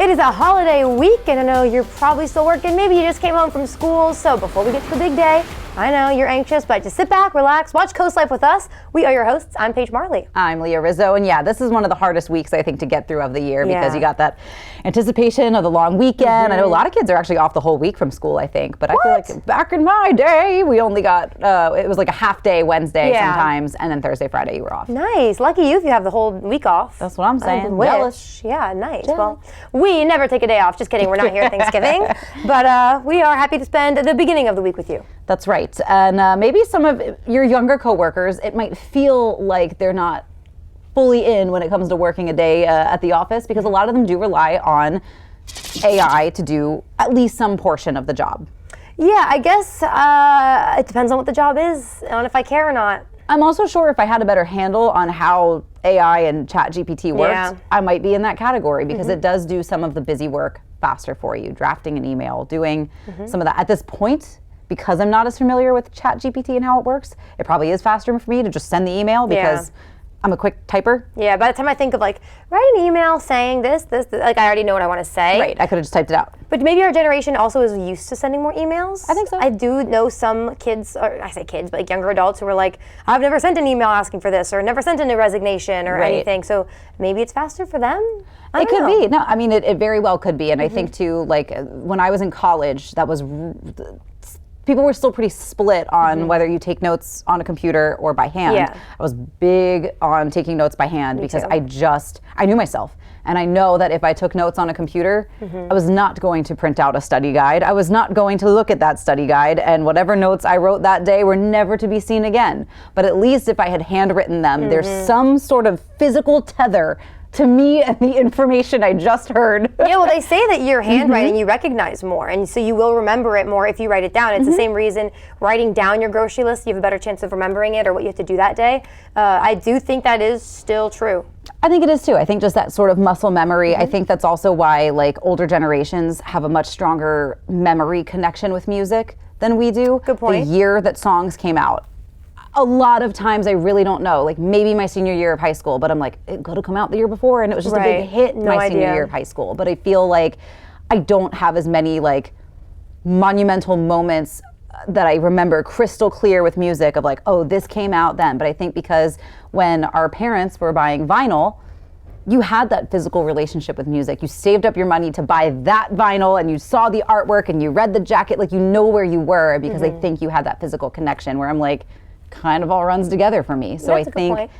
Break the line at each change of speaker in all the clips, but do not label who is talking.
It is a holiday week, and I know you're probably still working. Maybe you just came home from school. So before we get to the big day, I know you're anxious, but just sit back, relax, watch Coast Life with us. We are your hosts. I'm Paige Marley.
I'm Leah Rizzo, and yeah, this is one of the hardest weeks I think to get through of the year because you got that anticipation of the long weekend. I know a lot of kids are actually off the whole week from school, I think, but I feel like back in my day, we only got, it was like a half day Wednesday sometimes, and then Thursday, Friday you were off.
Nice. Lucky you if you have the whole week off.
That's what I'm saying.
Jealous. Yeah, nice. Jealous. Well, we never take a day off. Just kidding. We're not here at Thanksgiving, but we are happy to spend the beginning of the week with you.
That's right. And maybe some of your younger coworkers, it might feel like they're not fully in when it comes to working a day at the office, because a lot of them do rely on AI to do at least some portion of the job. Yeah,
I guess it depends on what the job is, on if I care or not.
I'm also sure if I had a better handle on how AI and ChatGPT works, I might be in that category, because it does do some of the busy work faster for you, drafting an email, doing some of that. At this point, because I'm not as familiar with ChatGPT and how it works, it probably is faster for me to just send the email because I'm a quick typer.
Yeah, by the time I think of like, write an email saying this, like I already know what I want to say.
Right, I could have just typed it out.
But maybe our generation also is used to sending more emails.
I think so.
I do know some kids, or I say kids, but like younger adults who are like, I've never sent an email asking for this, or never sent in a resignation or anything. So maybe it's faster for them.
It could be. No, I mean, it very well could be. And I think too, like when I was in college, that was, people were still pretty split on whether you take notes on a computer or by hand.
Yeah.
I was big on taking notes by hand because I knew myself. And I know that if I took notes on a computer, I was not going to print out a study guide. I was not going to look at that study guide, and whatever notes I wrote that day were never to be seen again. But at least if I had handwritten them, there's some sort of physical tether to me and the information I just heard.
Yeah, well, they say that your handwriting you recognize more, and so you will remember it more if you write it down. It's the same reason writing down your grocery list, you have a better chance of remembering it or what you have to do that day. I do think that is still true.
I think it is too. I think just that sort of muscle memory. I think that's also why like older generations have a much stronger memory connection with music than we do.
Good point.
The year that songs came out, a lot of times I really don't know. Like maybe my senior year of high school, but I'm like, it could have come out the year before, and it was just a big hit my senior year of high school. But I feel like I don't have as many like monumental moments that I remember crystal clear with music of like, oh, this came out then. But I think because when our parents were buying vinyl, you had that physical relationship with music. You saved up your money to buy that vinyl, and you saw the artwork and you read the jacket, like you know where you were, because I think you had that physical connection where I'm like, kind of all runs together for me. So
That's
I think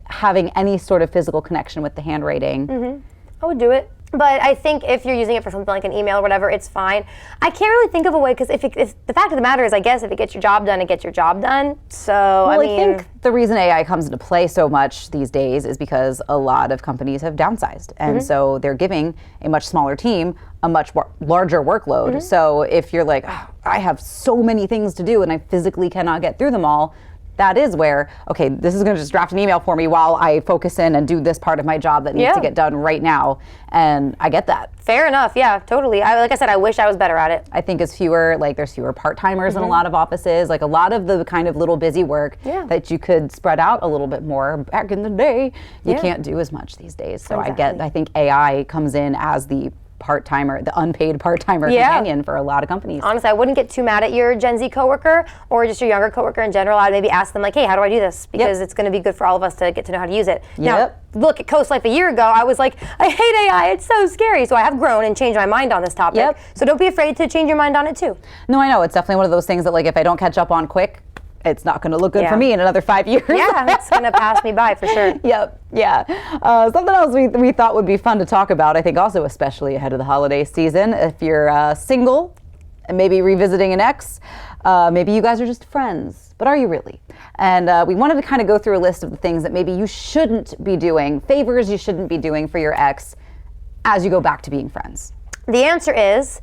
having any sort of physical connection with the handwriting.
I would do it. But I think if you're using it for something like an email or whatever, it's fine. I can't really think of a way, because if the fact of the matter is, I guess if it gets your job done, it gets your job done. So,
well,
I mean,
think the reason AI comes into play so much these days is because a lot of companies have downsized. And so they're giving a much smaller team a much larger workload. So if you're like, oh, I have so many things to do and I physically cannot get through them all, that is where, okay, this is going to just draft an email for me while I focus in and do this part of my job that needs to get done right now. And I get that.
Fair enough. Yeah, totally. Like I said, I wish I was better at it.
I think there's fewer part-timers in a lot of offices. Like a lot of the kind of little busy work that you could spread out a little bit more back in the day, you can't do as much these days. So I think AI comes in as the part-timer, the unpaid part-timer companion for a lot of companies.
Honestly, I wouldn't get too mad at your Gen Z coworker or just your younger coworker in general. I'd maybe ask them like, hey, how do I do this? Because it's going to be good for all of us to get to know how to use it. Now, look at Coast Life a year ago, I was like, I hate AI, it's so scary. So I have grown and changed my mind on this topic. So don't be afraid to change your mind on it too.
No, I know. It's definitely one of those things that like if I don't catch up on quick, it's not going to look good for me in another 5 years.
Yeah, it's going to pass me by for sure.
Something else we thought would be fun to talk about, I think also especially ahead of the holiday season, if you're single and maybe revisiting an ex, maybe you guys are just friends, but are you really? And we wanted to kind of go through a list of the things that maybe you shouldn't be doing, favors you shouldn't be doing for your ex as you go back to being friends.
The answer is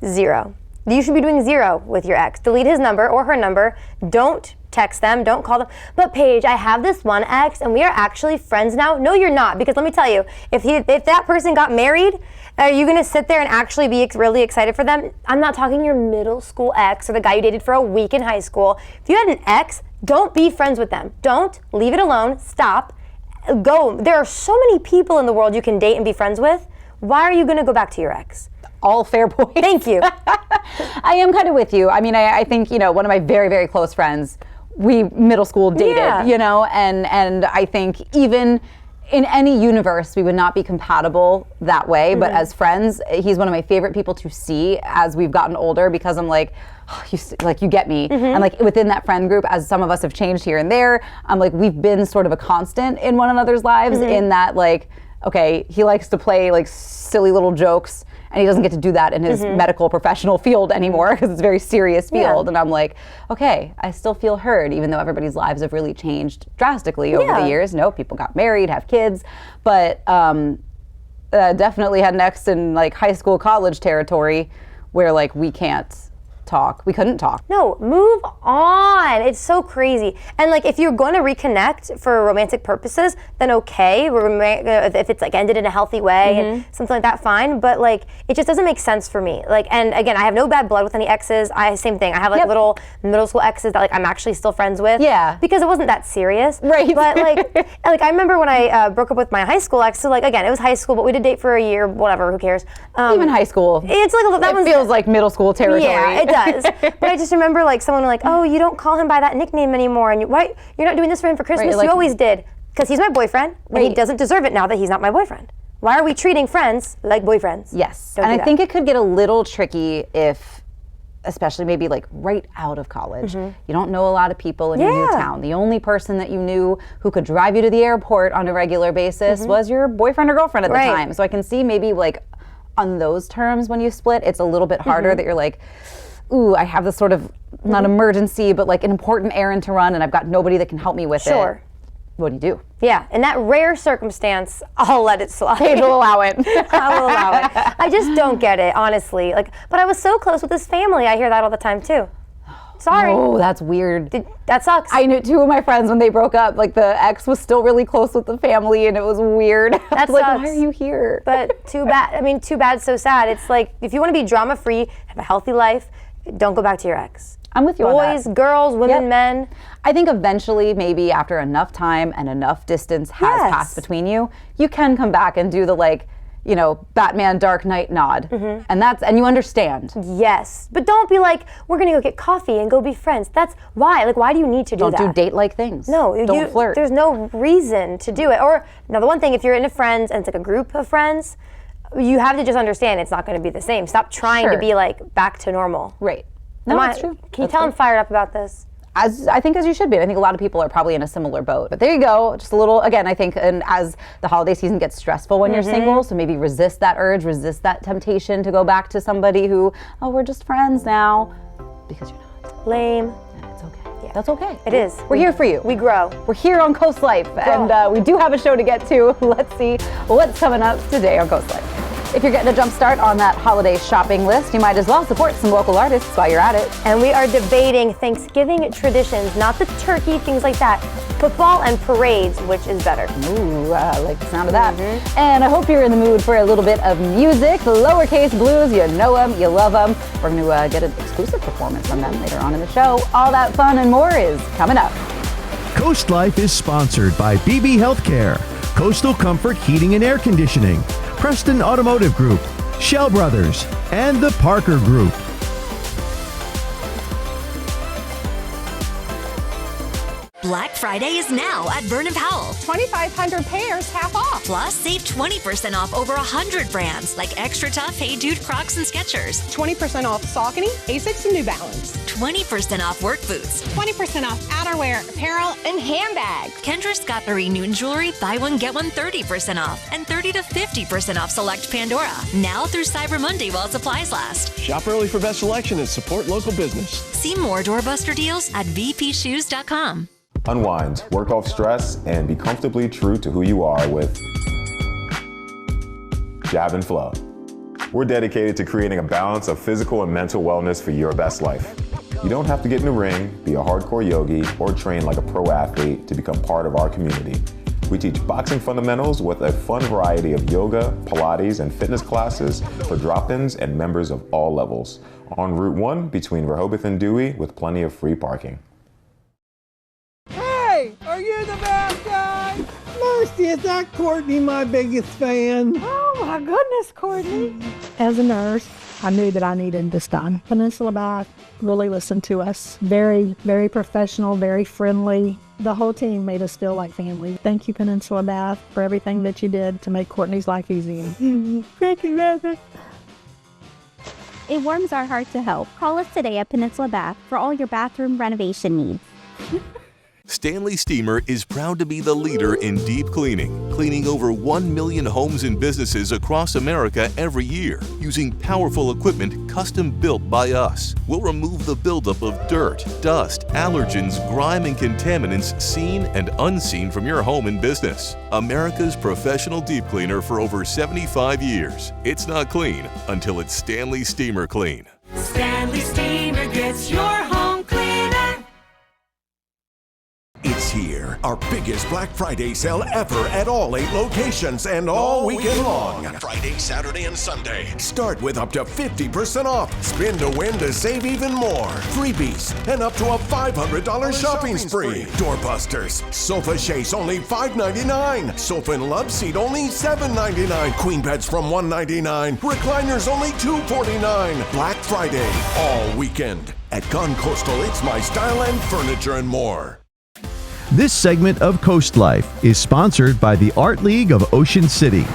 0. You should be doing 0 with your ex. Delete his number or her number. Don't text them, don't call them. But Paige, I have this one ex and we are actually friends now. No, you're not, because let me tell you, if that person got married, are you gonna sit there and actually be really excited for them? I'm not talking your middle school ex or the guy you dated for a week in high school. If you had an ex, don't be friends with them. Don't, leave it alone, stop, go. There are so many people in the world you can date and be friends with. why are you going to go back to your ex?
All fair points.
Thank you.
I am kind of with you. I mean, I think, you know, one of my very, very close friends, we middle school dated, you know, and I think even in any universe, we would not be compatible that way. But as friends, he's one of my favorite people to see as we've gotten older, because I'm like, oh, you get me. And like within that friend group, as some of us have changed here and there, I'm like, we've been sort of a constant in one another's lives in that, like, okay, he likes to play like silly little jokes, and he doesn't get to do that in his medical professional field anymore, because it's a very serious field. And I'm like, okay, I still feel heard, even though everybody's lives have really changed drastically over the years. No, people got married, have kids, but definitely had an ex in like high school, college territory where like we can't talk. We couldn't talk.
No, move on. It's so crazy. And like, if you're going to reconnect for romantic purposes, then okay. If it's like ended in a healthy way and something like that, fine. But like, it just doesn't make sense for me. Like, and again, I have no bad blood with any exes. Same thing. I have like little middle school exes that like I'm actually still friends with. Yeah. Because it wasn't that serious.
Right.
But like I remember when I broke up with my high school ex. So like, again, it was high school, but we did date for a year. Whatever. Who cares?
Even high school.
It's like that
feels like middle school territory.
Yeah, it does. But I just remember like someone like, oh, you don't call him by that nickname anymore, and why you're not doing this for him for Christmas? Right, like, you always did, because he's my boyfriend, and he doesn't deserve it now that he's not my boyfriend. Why are we treating friends like boyfriends?
Yes, and I think it could get a little tricky if, especially maybe like right out of college, you don't know a lot of people in your new town. The only person that you knew who could drive you to the airport on a regular basis was your boyfriend or girlfriend at the time. So I can see maybe like on those terms when you split, it's a little bit harder that you're like, ooh, I have this sort of, not emergency, but like an important errand to run, and I've got nobody that can help me with it. What do you do?
Yeah, in that rare circumstance, I'll let it slide.
Paige will allow it.
I will allow it. I just don't get it, honestly. Like, but I was so close with his family. I hear that all the time too. Sorry.
Oh, that's weird.
That sucks.
I knew two of my friends when they broke up, like the ex was still really close with the family, and it was weird.
That sucks.
Like, why are you here?
But too bad. I mean, too bad, so sad. It's like, if you want to be drama-free, have a healthy life, don't go back to your ex.
I'm with you on that.
Boys, girls, women, men.
I think eventually, maybe after enough time and enough distance has passed between you, you can come back and do the like, you know, Batman Dark Knight nod. And you understand.
Yes. But don't be like, we're going to go get coffee and go be friends. That's why. Like, why do you need to do that?
Don't do date-like things.
No.
Don't flirt.
There's no reason to do it. Or, now the one thing, if you're into friends and it's like a group of friends, you have to just understand it's not going to be the same. Stop trying to be like back to normal.
Right. No, that's true.
Can you tell I'm fired up about this?
I think as you should be. I think a lot of people are probably in a similar boat. But there you go. Just a little, again, I think, and as the holiday season gets stressful when you're single, so maybe resist that urge, resist that temptation to go back to somebody who, oh, we're just friends now. Because you're not.
Lame.
And it's okay. Yeah. That's okay.
It is.
We're here for you.
We grow.
We're here on Coast Life, and we do have a show to get to. Let's see what's coming up today on Coast Life. If you're getting a jump start on that holiday shopping list, you might as well support some local artists while you're at it.
And we are debating Thanksgiving traditions, not the turkey, things like that. Football and parades, which is better.
Ooh, I like the sound of that. And I hope you're in the mood for a little bit of music. Lowercase Blues, you know them, you love them. We're going to get an exclusive performance from them later on in the show. All that fun and more is coming up.
Coast Life is sponsored by BB Healthcare, Coastal Comfort Heating and Air Conditioning, Preston Automotive Group, Shell Brothers, and the Parker Group.
Black Friday is now at Vernon Powell.
2,500 pairs half off.
Plus, save 20% off over 100 brands like Extra Tough, Hey Dude, Crocs, and Skechers.
20% off Saucony, Asics, and New Balance.
20% off work boots.
20% off outerwear, apparel, and handbags.
Kendra Scott Marie Newton Jewelry, buy one, get one 30% off. And 30 to 50% off select Pandora. Now through Cyber Monday while supplies last.
Shop early for best selection and support local business.
See more doorbuster deals at vpshoes.com.
Unwind, work off stress, and be comfortably true to who you are with Jab and Flow. We're dedicated to creating a balance of physical and mental wellness for your best life. You don't have to get in the ring, be a hardcore yogi, or train like a pro athlete to become part of our community. We teach boxing fundamentals with a fun variety of yoga, Pilates, and fitness classes for drop-ins and members of all levels. On Route 1 between Rehoboth and Dewey with plenty of free parking.
Are you the bad guy? Mercy! Isn't Courtney my biggest fan?
Oh my goodness, Courtney. As a nurse, I knew that I needed this done. Peninsula Bath really listened to us. Very, very professional, very friendly. The whole team made us feel like family. Thank you, Peninsula Bath, for everything that you did to make Courtney's life easy.
Thank you, Mother.
It warms our heart to help. Call us today at Peninsula Bath for all your bathroom renovation needs.
Stanley Steamer is proud to be the leader in deep cleaning, cleaning over 1 million homes and businesses across America every year, using powerful equipment custom built by us. We'll remove the buildup of dirt, dust, allergens, grime, and contaminants seen and unseen from your home and business. America's professional deep cleaner for over 75 years. It's not clean until it's Stanley Steamer Clean.
Stanley Steamer gets your home cleaner.
It's here, our biggest Black Friday sale ever at all 8 locations and all weekend long. Friday, Saturday, and Sunday. Start with up to 50% off. Spin to win to save even more. Freebies and up to a $500 shopping spree. Doorbusters. Sofa Chase only $5.99. Sofa and Love Seat only $7.99. Queen beds from $1.99. Recliners only $2.49. Black Friday, all weekend. At Gone Coastal, it's my style and furniture and more.
This segment of Coast Life is sponsored by the Art League of Ocean City.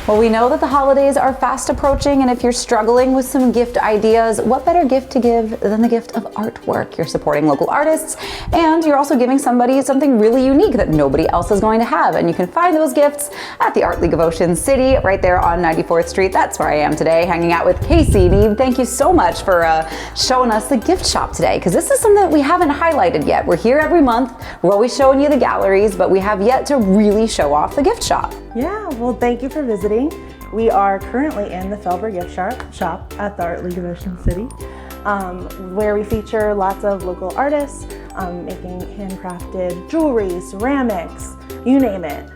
Well, we know that the holidays are fast approaching, and if you're struggling with some gift ideas, what better gift to give than the gift of artwork? You're supporting local artists, and you're also giving somebody something really unique that nobody else is going to have. And you can find those gifts at the Art League of Ocean City, right there on 94th Street. That's where I am today, hanging out with Casey. Neve, thank you so much for showing us the gift shop today, because this is something that we haven't highlighted yet. We're here every month. We're always showing you the galleries, but we have yet to really show off the gift shop.
Yeah, well, thank you for visiting. We are currently in the Felber gift shop at the Art League of Ocean City, where we feature lots of local artists making handcrafted jewelry, ceramics, you name it.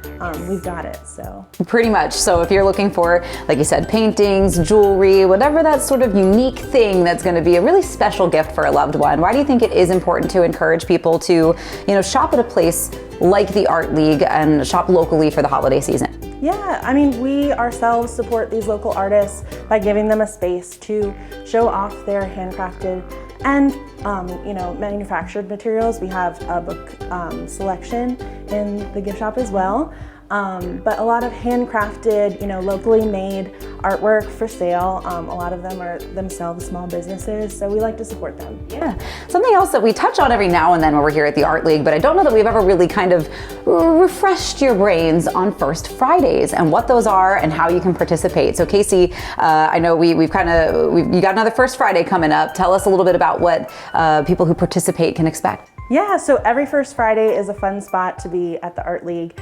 We've got it, so.
Pretty much. So if you're looking for, like you said, paintings, jewelry, whatever that sort of unique thing that's going to be a really special gift for a loved one, why do you think it is important to encourage people to, shop at a place like the Art League and shop locally for the holiday season?
Yeah, I mean, we ourselves support these local artists by giving them a space to show off their handcrafted and manufactured materials. We have a book selection in the gift shop as well. But a lot of handcrafted, locally made artwork for sale. A lot of them are themselves small businesses, so we like to support them.
Yeah. Something else that we touch on every now and then when we're here at the Art League, but I don't know that we've ever really kind of refreshed your brains on First Fridays and what those are and how you can participate. So Casey, I know you got another First Friday coming up. Tell us a little bit about what people who participate can expect.
Yeah, so every First Friday is a fun spot to be at the Art League.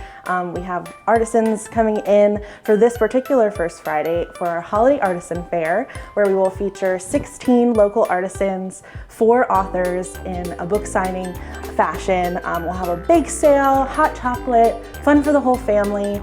We have artisans coming in for this particular First Friday for our Holiday Artisan Fair, where we will feature 16 local artisans, 4 authors in a book signing fashion. We'll have a bake sale, hot chocolate, fun for the whole family,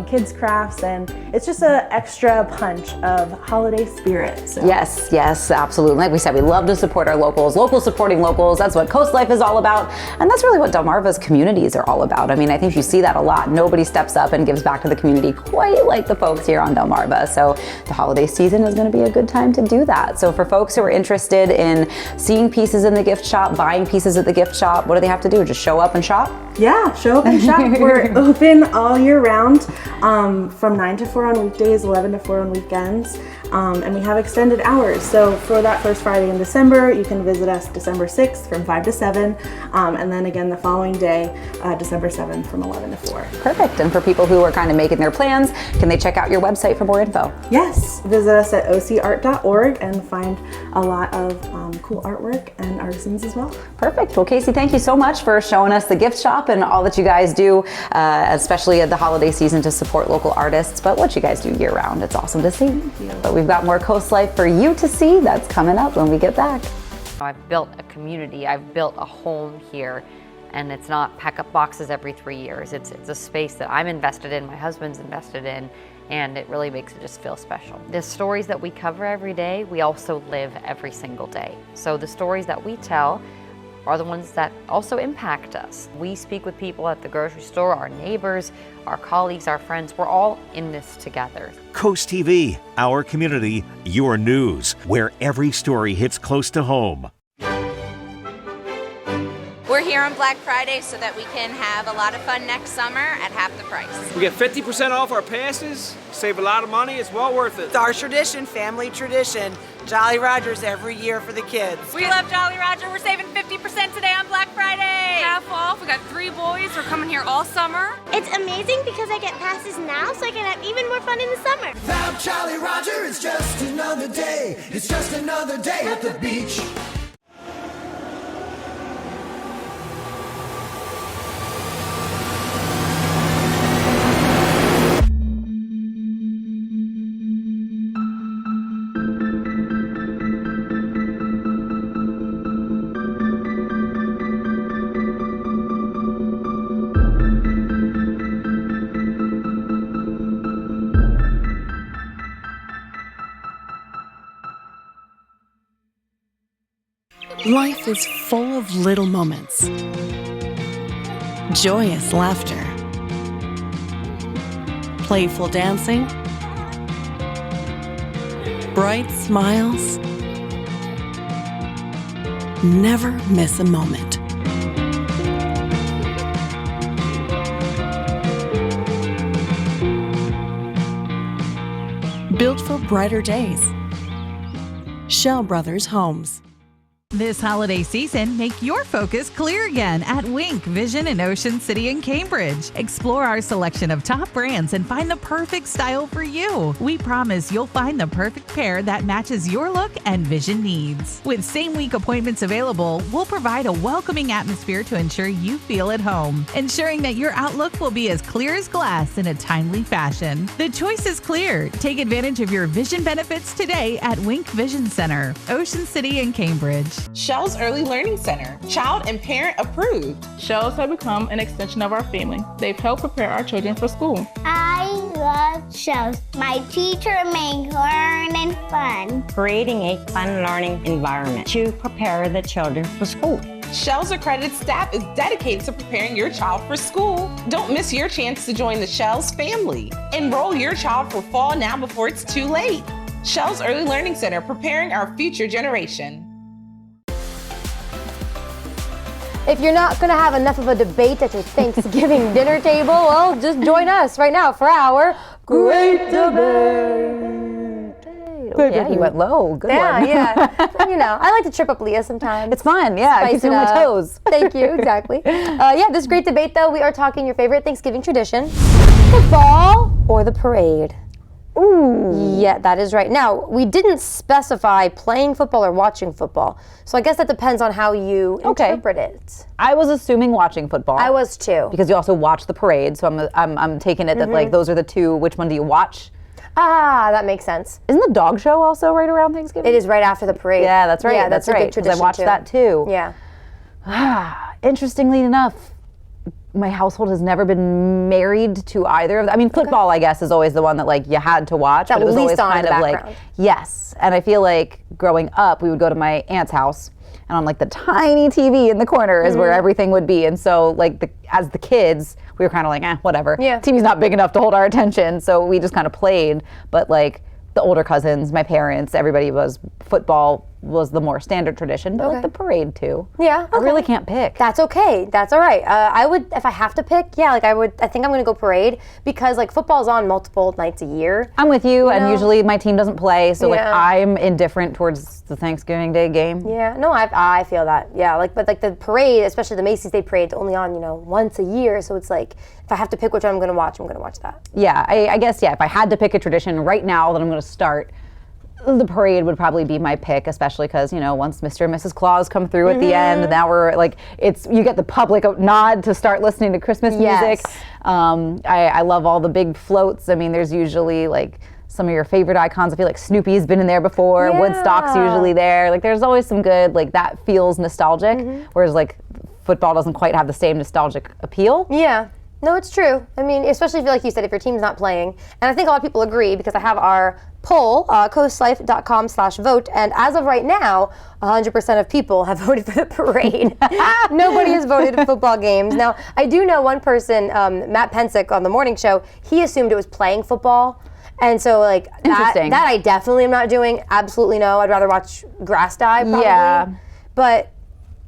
kids crafts, and it's just an extra punch of holiday spirit. So.
Yes, absolutely. Like we said, we love to support our locals. Locals supporting locals, that's what Coast Life is all about, and that's really what Delmarva's communities are all about. I mean, I think you see that a lot. Nobody steps up and gives back to the community quite like the folks here on Delmarva. So the holiday season is going to be a good time to do that. So for folks who are interested in seeing pieces in the gift shop, buying pieces at the gift shop, what do they have to do? Just show up and shop?
Yeah, show up and shop. We're open all year round, from 9 to 4 on weekdays, 11 to 4 on weekends. And we have extended hours. So for that first Friday in December, you can visit us December 6th from 5 to 7, and then again the following day, December 7th from 11 to 4.
Perfect. And for people who are kind of making their plans, can they check out your website for more info?
Yes, visit us at ocart.org and find a lot of cool artwork and artisans as well.
Perfect. Well, Casey, thank you so much for showing us the gift shop and all that you guys do, especially at the holiday season to support local artists, but what you guys do year round. It's awesome to see. But we've got more Coast Life for you to see. That's coming up when we get back.
I've built a community, I've built a home here, and it's not pack up boxes every 3 years. It's a space that I'm invested in, my husband's invested in, and it really makes it just feel special. The stories that we cover every day, we also live every single day. So the stories that we tell are the ones that also impact us. We speak with people at the grocery store, our neighbors, our colleagues, our friends. We're all in this together.
Coast TV, our community, your news, where every story hits close to home.
We're here on Black Friday so that we can have a lot of fun next summer at half the price.
We get 50% off our passes, save a lot of money, it's well worth it.
It's our tradition, family tradition, Jolly Rogers every year for the kids.
We love Jolly Roger. We're saving 50% today on Black Friday.
Half off. We got 3 boys. We're coming here all summer.
It's amazing because I get passes now so I can have even more fun in the summer.
Without Jolly Roger, it's just another day. It's just another day at the beach.
Life is full of little moments. Joyous laughter. Playful dancing. Bright smiles. Never miss a moment. Built for brighter days. Shell Brothers Homes.
This holiday season, make your focus clear again at Wink Vision in Ocean City and Cambridge. Explore our selection of top brands and find the perfect style for you. We promise you'll find the perfect pair that matches your look and vision needs. With same-week appointments available, we'll provide a welcoming atmosphere to ensure you feel at home, ensuring that your outlook will be as clear as glass in a timely fashion. The choice is clear. Take advantage of your vision benefits today at Wink Vision Center, Ocean City and Cambridge.
Shell's Early Learning Center, child and parent approved.
Shells have become an extension of our family. They've helped prepare our children for school.
I love Shells. My teacher makes learning fun.
Creating a fun learning environment to prepare the children for school.
Shell's accredited staff is dedicated to preparing your child for school. Don't miss your chance to join the Shell's family. Enroll your child for fall now before it's too late. Shell's Early Learning Center, preparing our future generation.
If you're not going to have enough of a debate at your Thanksgiving dinner table, well, just join us right now for our Great Debate.
Yeah, you went low. Good one.
Yeah. You know, I like to trip up Leah sometimes.
It's fun, yeah. It keeps me on my toes.
Thank you, exactly. This Great Debate, though, we are talking your favorite Thanksgiving tradition. Football or the parade? Ooh. Yeah, that is right. Now, we didn't specify playing football or watching football, so I guess that depends on how you interpret it.
I was assuming watching football.
I was too.
Because you also watch the parade, so I'm taking it that like those are the two. Which one do you watch?
Ah, that makes sense.
Isn't the dog show also right around Thanksgiving?
It is right after the parade.
Yeah, that's right.
Yeah,
that's
a
right.
big tradition
I watched that too.
Yeah.
Interestingly enough, my household has never been married to either of them. I mean, football, I guess, is always the one that like you had to watch.
That
but it was always
kind
of like, yes. And I feel like growing up, we would go to my aunt's house, and on like the tiny TV in the corner is where everything would be. And so like as the kids, we were kind of like, whatever.
Yeah.
TV's not big enough to hold our attention, so we just kind of played. But like the older cousins, my parents, everybody was football was the more standard tradition, but like the parade too.
Yeah,
I really can't pick.
That's okay. That's all right. I would, if I have to pick, I think I'm going to go parade because like football's on multiple nights a year.
I'm with you, and usually my team doesn't play, so like I'm indifferent towards the Thanksgiving Day game.
Yeah, no, I feel that. Yeah, but the parade, especially the Macy's Day Parade, it's only on, once a year, so it's like if I have to pick which one I'm going to watch that.
Yeah, I guess, if I had to pick a tradition right now that I'm going to start, the parade would probably be my pick, especially because, once Mr. and Mrs. Claus come through at the end, now we're like, you get the public nod to start listening to Christmas music. I love all the big floats. I mean, there's usually like some of your favorite icons. I feel like Snoopy's been in there before.
Yeah.
Woodstock's usually there. Like there's always some good, like that feels nostalgic, whereas like football doesn't quite have the same nostalgic appeal.
Yeah. No, it's true. I mean, especially if, like you said, if your team's not playing. And I think a lot of people agree because I have our poll, coastlife.com/vote, and as of right now, 100% of people have voted for the parade. Nobody has voted for football games. Now, I do know one person, Matt Pensick on the morning show, he assumed it was playing football. And so, like, that I definitely am not doing. Absolutely no. I'd rather watch grass die, probably. Yeah. But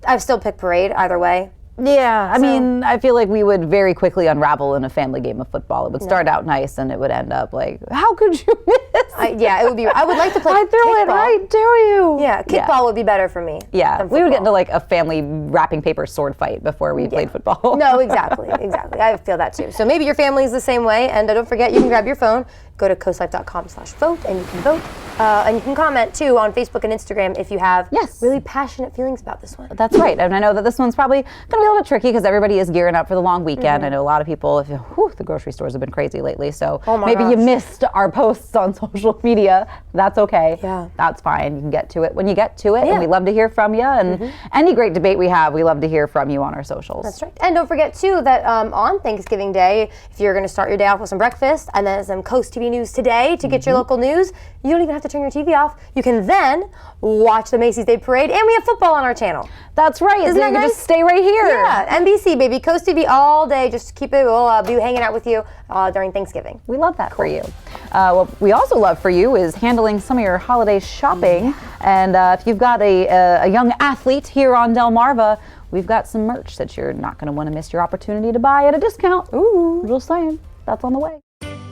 I've still picked parade either way.
Yeah, I mean, I feel like we would very quickly unravel in a family game of football. It would start out nice, and it would end up like, how could you miss?
Yeah, it would be. I would like to play.
I threw it right to you.
Yeah, kickball would be better for me.
Yeah, we would get into like a family wrapping paper sword fight before we played football.
No, exactly. I feel that too. So maybe your family is the same way, and don't forget, you can grab your phone, go to coastlife.com/vote, and you can vote. And you can comment too on Facebook and Instagram if you have really passionate feelings about this one.
That's right, and I know that this one's probably going to be a little bit tricky because everybody is gearing up for the long weekend. I know a lot of people, the grocery stores have been crazy lately, so maybe you missed our posts on social media. That's okay. Yeah. That's fine. You can get to it when you get to it, and we love to hear from you. And any great debate we have, we love to hear from you on our socials.
That's right. And don't forget too that on Thanksgiving Day, if you're going to start your day off with some breakfast and then some Coast TV news today to get your local news, you don't even have to turn your TV off. You can then watch the Macy's Day Parade, and we have football on our channel.
That's right.
Isn't that
you can
nice?
Just stay right here.
Yeah, NBC, baby. Coast TV all day. Just keep it. We'll be hanging out with you during Thanksgiving.
We love that for you. What we also love for you is handling some of your holiday shopping. And if you've got a young athlete here on Delmarva, we've got some merch that you're not going to want to miss your opportunity to buy at a discount. Ooh, just saying. That's on the way.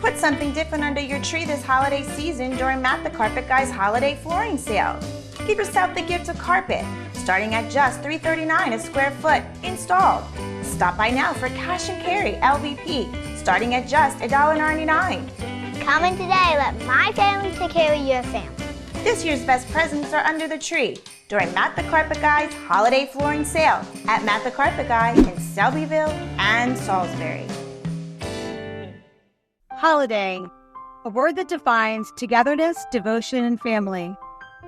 Put something different under your tree this holiday season during Matt the Carpet Guy's holiday flooring sale. Give yourself the gift of carpet, starting at just $3.39 a square foot installed. Stop by now for cash and carry LVP, starting at just $1.99.
Come in today, let my family take care of your family.
This year's best presents are under the tree during Matt the Carpet Guy's holiday flooring sale at Matt the Carpet Guy in Selbyville and Salisbury.
Holiday, a word that defines togetherness, devotion, and family.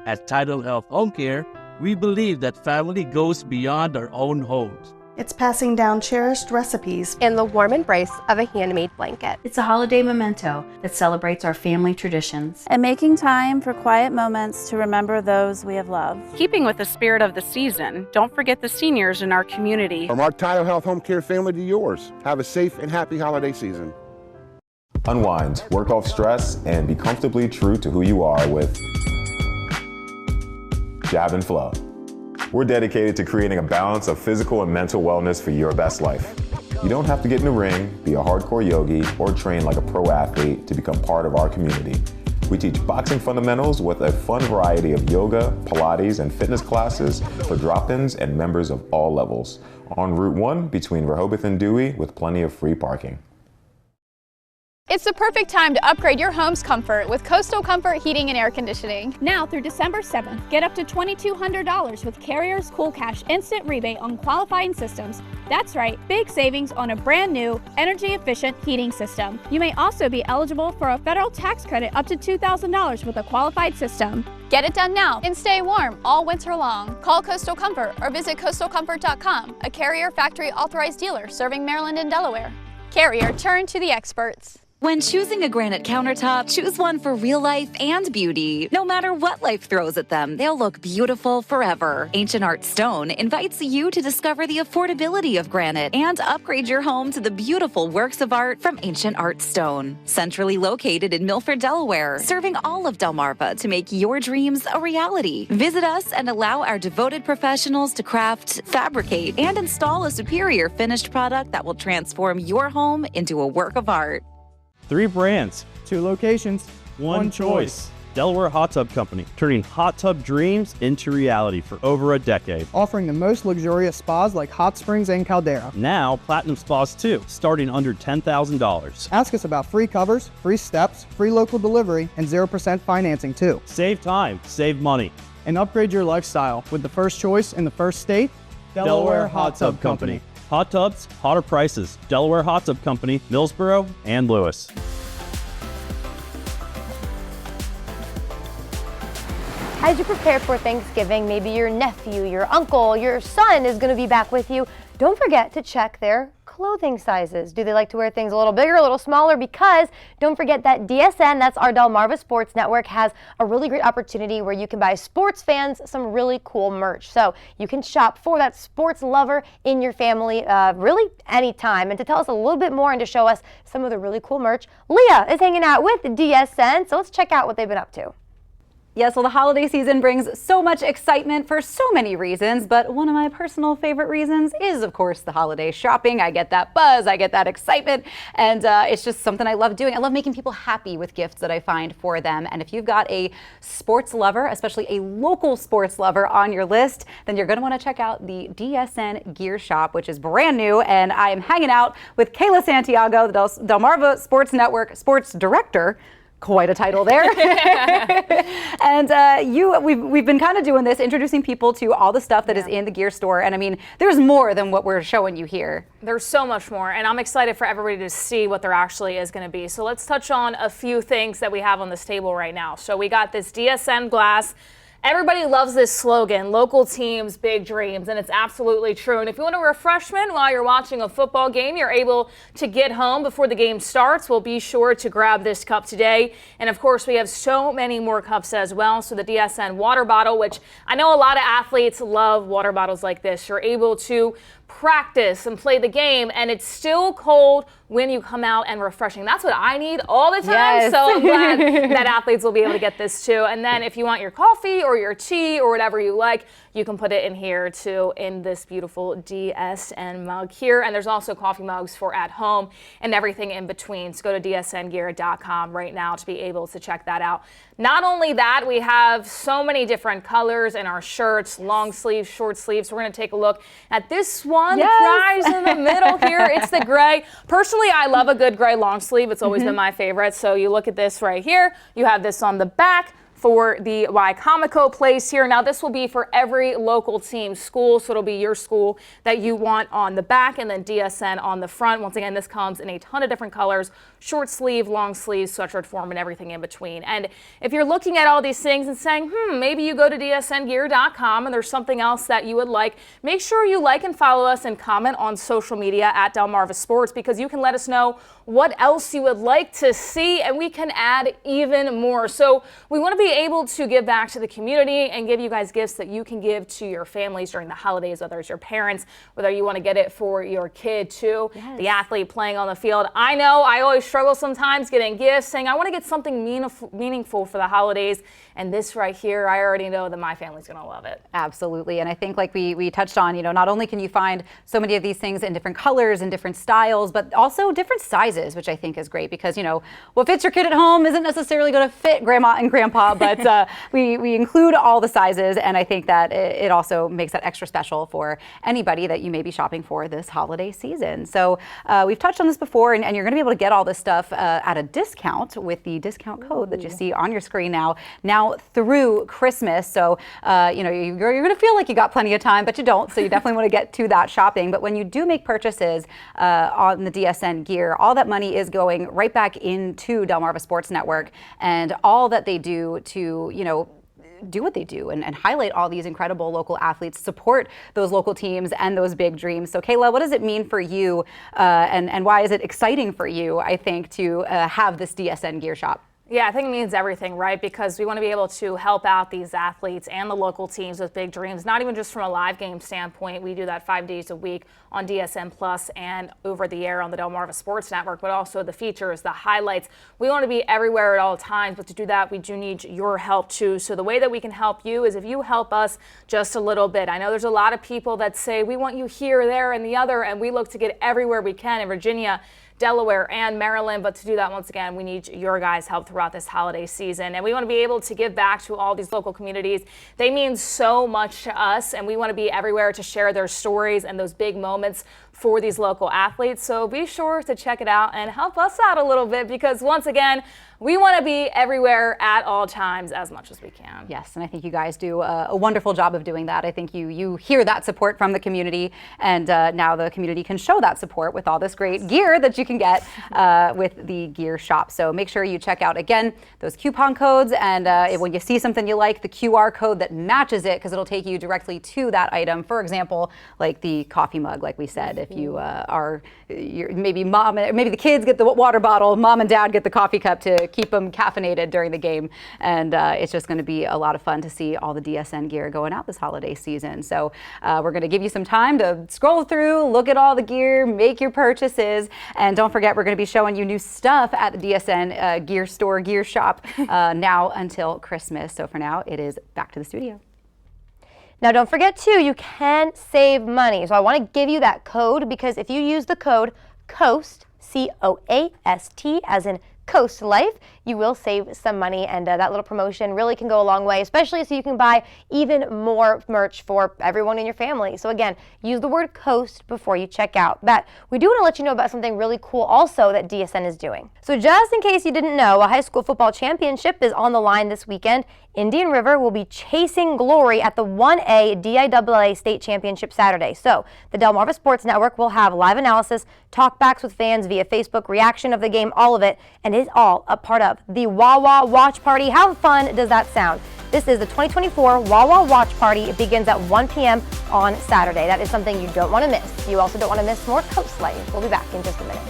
At Tidal Health Home Care, we believe that family goes beyond our own homes.
It's passing down cherished recipes
and the warm embrace of a handmade blanket.
It's a holiday memento that celebrates our family traditions.
And making time for quiet moments to remember those we have loved.
Keeping with the spirit of the season, don't forget the seniors in our community.
From our Tidal Health Home Care family to yours, have a safe and happy holiday season.
Unwind, work off stress, and be comfortably true to who you are with Jab and Flow. We're dedicated to creating a balance of physical and mental wellness for your best life. You don't have to get in the ring, be a hardcore yogi, or train like a pro athlete to become part of our community. We teach boxing fundamentals with a fun variety of yoga, Pilates, and fitness classes for drop-ins and members of all levels. On Route 1 between Rehoboth and Dewey with plenty of free parking.
It's the perfect time to upgrade your home's comfort with Coastal Comfort Heating and Air Conditioning.
Now through December 7th, get up to $2,200 with Carrier's Cool Cash Instant Rebate on qualifying systems. That's right, big savings on a brand new, energy-efficient heating system. You may also be eligible for a federal tax credit up to $2,000 with a qualified system.
Get it done now and stay warm all winter long. Call Coastal Comfort or visit coastalcomfort.com, a Carrier factory authorized dealer serving Maryland and Delaware. Carrier, turn to the experts.
When choosing a granite countertop, choose one for real life and beauty. No matter what life throws at them, they'll look beautiful forever. Ancient Art Stone invites you to discover the affordability of granite and upgrade your home to the beautiful works of art from Ancient Art Stone. Centrally located in Milford, Delaware, serving all of Delmarva to make your dreams a reality. Visit us and allow our devoted professionals to craft, fabricate, and install a superior finished product that will transform your home into a work of art.
3 brands, 2 locations, 1 choice. Delaware Hot Tub Company, turning hot tub dreams into reality for over a decade.
Offering the most luxurious spas like hot springs and caldera.
Now, Platinum Spas too, starting under $10,000.
Ask us about free covers, free steps, free local delivery, and 0% financing too.
Save time, save money.
And upgrade your lifestyle with the first choice in the first state,
Delaware Hot Tub Company. Hot tubs, hotter prices. Delaware Hot Tub Company, Millsboro, and Lewis.
As you prepare for Thanksgiving, maybe your nephew, your uncle, your son is going to be back with you. Don't forget to check their clothing sizes? Do they like to wear things a little bigger, a little smaller? Because don't forget that DSN, that's our Delmarva Sports Network, has a really great opportunity where you can buy sports fans some really cool merch. So you can shop for that sports lover in your family really anytime. And to tell us a little bit more and to show us some of the really cool merch, Leah is hanging out with DSN. So let's check out what they've been up to.
Yes, well, the holiday season brings so much excitement for so many reasons, but one of my personal favorite reasons is, of course, the holiday shopping. I get that buzz, I get that excitement, and it's just something I love doing. I love making people happy with gifts that I find for them, and if you've got a sports lover, especially a local sports lover on your list, then you're going to want to check out the DSN Gear Shop, which is brand new, and I am hanging out with Kayla Santiago, the Delmarva Sports Network Sports Director. Quite a title there. And we've been kind of doing this, introducing people to all the stuff that is in the gear store. And I mean, there's more than what we're showing you here.
There's so much more, and I'm excited for everybody to see what there actually is going to be. So let's touch on a few things that we have on this table right now. So we got this DSN glass. Everybody loves this slogan, local teams, big dreams, and it's absolutely true. And if you want a refreshment while you're watching a football game, you're able to get home before the game starts. Well, be sure to grab this cup today. And of course, we have so many more cups as well. So the DSN water bottle, which I know a lot of athletes love water bottles like this. You're able to practice and play the game, and it's still cold when you come out, and refreshing. That's what I need all the time.
Yes.
So I'm glad that athletes will be able to get this too. And then if you want your coffee or your tea or whatever you like, you can put it in here too, in this beautiful DSN mug here. And there's also coffee mugs for at home and everything in between. So go to dsngear.com right now to be able to check that out. Not only that, we have so many different colors in our shirts, long sleeves, short sleeves. We're going to take a look at this one, the prize in the middle here. It's the gray. Personally, I love a good gray long sleeve. It's always been my favorite. So you look at this right here. You have this on the back for the Y Comico place here. Now this will be for every local team school, so it'll be your school that you want on the back, and then DSN on the front. Once again, this comes in a ton of different colors, short sleeve, long sleeve, sweatshirt form, and everything in between. And if you're looking at all these things and saying, maybe you go to dsngear.com and there's something else that you would like, make sure you like and follow us and comment on social media at Delmarva Sports, because you can let us know what else you would like to see, and we can add even more. So we want to be able to give back to the community and give you guys gifts that you can give to your families during the holidays, whether it's your parents, whether you want to get it for your kid too, the athlete playing on the field. I know I always struggle sometimes getting gifts, saying I want to get something meaningful for the holidays, and this right here, I already know that my family's going to love it.
Absolutely. And I think, like we touched on, not only can you find so many of these things in different colors and different styles, but also different sizes, which I think is great, because what fits your kid at home isn't necessarily going to fit grandma and grandpa, but we include all the sizes, and I think that it also makes that extra special for anybody that you may be shopping for this holiday season. So we've touched on this before, and you're going to be able to get all this stuff at a discount with the discount code that you see on your screen now through Christmas. So you're going to feel like you got plenty of time, but you don't. So you definitely want to get to that shopping. But when you do make purchases on the DSN gear, all that money is going right back into Delmarva Sports Network, and all that they do to do what they do and highlight all these incredible local athletes, support those local teams and those big dreams. So Kayla, what does it mean for you, and why is it exciting for you, I think, to have this DSN gear shop?
Yeah, I think it means everything, right? Because we want to be able to help out these athletes and the local teams with big dreams, not even just from a live game standpoint. We do that 5 days a week on DSN Plus and over the air on the Delmarva Sports Network, but also the features, the highlights. We want to be everywhere at all times, but to do that, we do need your help too. So the way that we can help you is if you help us just a little bit. I know there's a lot of people that say, we want you here, there, and the other, and we look to get everywhere we can in Virginia, Delaware, and Maryland. But to do that, once again, we need your guys' help throughout this holiday season. And we want to be able to give back to all these local communities. They mean so much to us, and we want to be everywhere to share their stories and those big moments for these local athletes. So be sure to check it out and help us out a little bit, because once again, we want to be everywhere at all times as much as we can.
Yes, and I think you guys do a wonderful job of doing that. I think you hear that support from the community, and now the community can show that support with all this great gear that you can get with the gear shop. So make sure you check out, again, those coupon codes, and when you see something you like, the QR code that matches it, because it'll take you directly to that item. For example, like the coffee mug, like we said. if you maybe the kids get the water bottle, mom and dad get the coffee cup to keep them caffeinated during the game. And it's just going to be a lot of fun to see all the DSN gear going out this holiday season. So we're going to give you some time to scroll through, look at all the gear, make your purchases. And don't forget, we're going to be showing you new stuff at the DSN gear store, gear shop now until Christmas. So for now, it is back to the studio.
Now don't forget too, you can save money. So I want to give you that code, because if you use the code COAST, C-O-A-S-T, as in Coast Life, you will save some money, and that little promotion really can go a long way, especially so you can buy even more merch for everyone in your family. So again, use the word COAST before you check out. But we do want to let you know about something really cool also that DSN is doing. So just in case you didn't know, a high school football championship is on the line this weekend. Indian River will be chasing glory at the 1A DIAA State Championship Saturday. So the Delmarva Sports Network will have live analysis, talkbacks with fans via Facebook, reaction of the game, all of it, and it's all a part of the Wawa Watch Party. How fun does that sound? This is the 2024 Wawa Watch Party. It begins at 1 p.m. on Saturday. That is something you don't want to miss. You also don't want to miss more Coast Life. We'll be back in just a minute.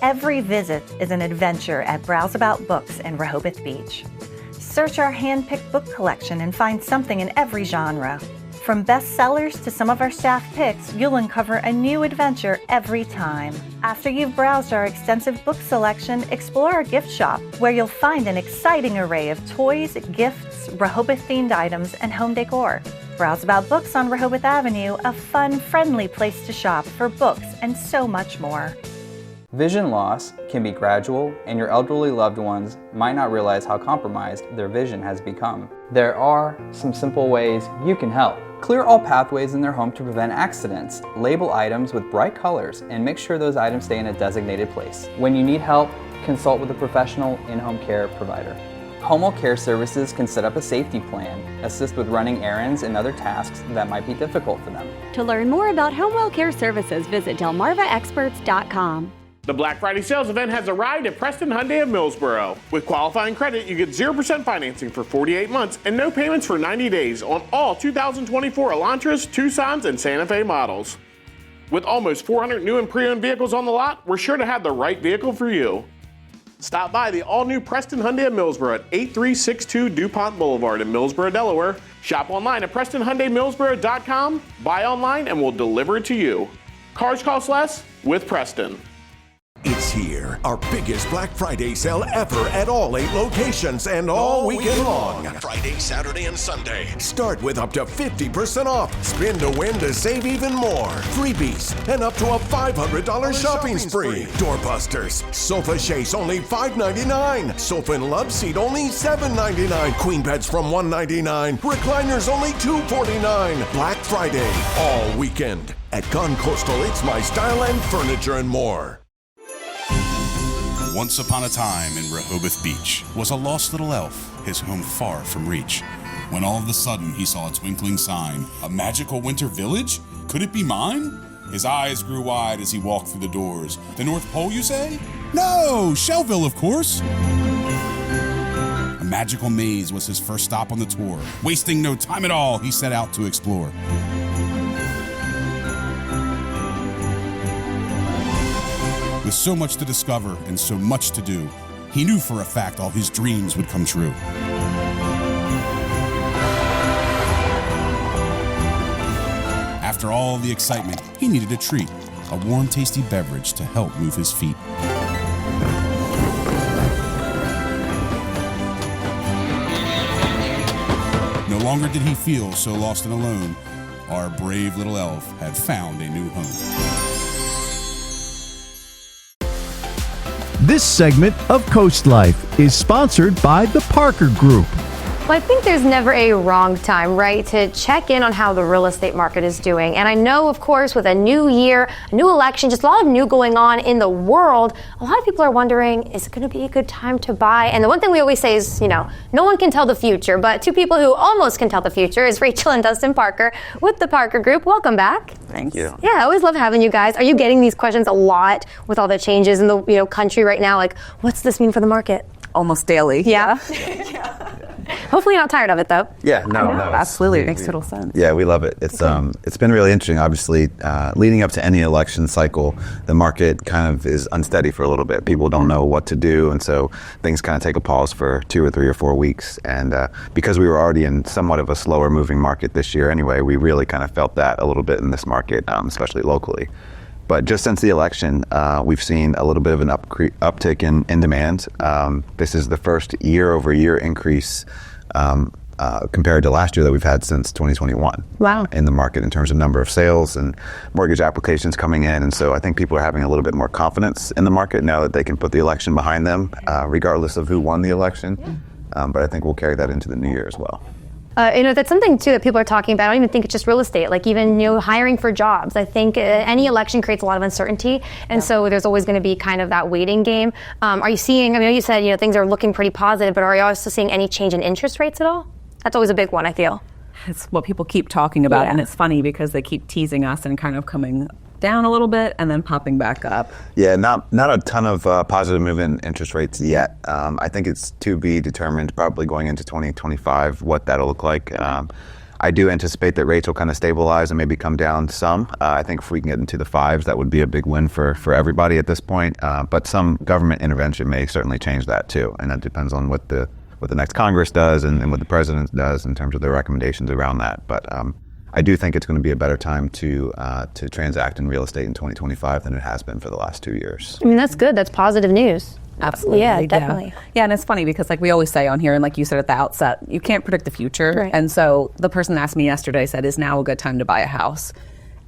Every visit is an adventure at Browse About Books in Rehoboth Beach. Search our hand-picked book collection and find something in every genre. From bestsellers to some of our staff picks, you'll uncover a new adventure every time. After you've browsed our extensive book selection, explore our gift shop, where you'll find an exciting array of toys, gifts, Rehoboth-themed items, and home decor. Browse About Books on Rehoboth Avenue, a fun, friendly place to shop for books and so much more.
Vision loss can be gradual, and your elderly loved ones might not realize how compromised their vision has become. There are some simple ways you can help. Clear all pathways in their home to prevent accidents. Label items with bright colors and make sure those items stay in a designated place. When you need help, consult with a professional in-home care provider. Home care services can set up a safety plan, assist with running errands and other tasks that might be difficult for them.
To learn more about home care services, visit delmarvaexperts.com.
The Black Friday sales event has arrived at Preston Hyundai of Millsboro. With qualifying credit, you get 0% financing for 48 months and no payments for 90 days on all 2024 Elantras, Tucsons, and Santa Fe models. With almost 400 new and pre-owned vehicles on the lot, we're sure to have the right vehicle for you. Stop by the all-new Preston Hyundai of Millsboro at 8362 DuPont Boulevard in Millsboro, Delaware. Shop online at PrestonHyundaiMillsboro.com. Buy online and we'll deliver it to you. Cars cost less with Preston.
It's here, our biggest Black Friday sale ever at all 8 locations and all weekend long. Friday, Saturday, and Sunday. Start with up to 50% off. Spin to win to save even more. Freebies and up to a $500 shopping spree. Doorbusters. Sofa Chase only $5.99. Sofa and Love Seat only $7.99. Queen beds from $1.99. Recliners only $2.49. Black Friday, all weekend. At Gone Coastal, it's my style and furniture and more.
Once upon a time in Rehoboth Beach was a lost little elf, his home far from reach. When all of a sudden he saw a twinkling sign, a magical winter village? Could it be mine? His eyes grew wide as he walked through the doors. The North Pole, you say? No, Shellville, of course. A magical maze was his first stop on the tour. Wasting no time at all, he set out to explore. With so much to discover and so much to do, he knew for a fact all his dreams would come true. After all the excitement, he needed a treat, a warm, tasty beverage to help move his feet. No longer did he feel so lost and alone. Our brave little elf had found a new home.
This segment of Coast Life is sponsored by the Parker Group.
Well, I think there's never a wrong time, right, to check in on how the real estate market is doing. And I know, of course, with a new year, a new election, just a lot of new going on in the world, a lot of people are wondering, is it going to be a good time to buy? And the one thing we always say is, no one can tell the future, but two people who almost can tell the future is Rachel and Dustin Parker with the Parker Group. Welcome back.
Thank you.
Yeah, I always love having you guys. Are you getting these questions a lot with all the changes in the country right now? Like, what's this mean for the market?
Almost daily.
Yeah. Hopefully you're not tired of it, though.
Yeah, no.
Absolutely. It makes total sense.
Yeah, we love it. It's been really interesting. Obviously, leading up to any election cycle, the market kind of is unsteady for a little bit. People don't know what to do, and so things kind of take a pause for 2 or 3 or 4 weeks. And because we were already in somewhat of a slower moving market this year anyway, we really kind of felt that a little bit in this market, especially locally. But just since the election, we've seen a little bit of an uptick in demand. This is the first year-over-year increase compared to last year that we've had since 2021.
Wow.
In the market in terms of number of sales and mortgage applications coming in. And so I think people are having a little bit more confidence in the market now that they can put the election behind them, regardless of who won the election. But I think we'll carry that into the new year as well.
That's something too that people are talking about. I don't even think it's just real estate. Like even hiring for jobs. I think any election creates a lot of uncertainty, and so there's always going to be kind of that waiting game. Are you seeing? I mean, you said things are looking pretty positive, but are you also seeing any change in interest rates at all? That's always a big one, I feel.
It's what people keep talking about, and it's funny because they keep teasing us and kind of coming down a little bit and then popping back up.
Yeah, not a ton of positive move in interest rates yet. I think it's to be determined probably going into 2025 what that'll look like. I do anticipate that rates will kind of stabilize and maybe come down some. I think if we can get into the 5s, that would be a big win for everybody at this point. But some government intervention may certainly change that too, and that depends on what the next Congress does and what the president does in terms of their recommendations around that. But I do think it's going to be a better time to transact in real estate in 2025 than it has been for the last 2 years.
I mean, that's good. That's positive news.
Absolutely.
Yeah, definitely.
Yeah, and it's funny because like we always say on here, and like you said at the outset, you can't predict the future.
Right.
And so the person that asked me yesterday said, is now a good time to buy a house?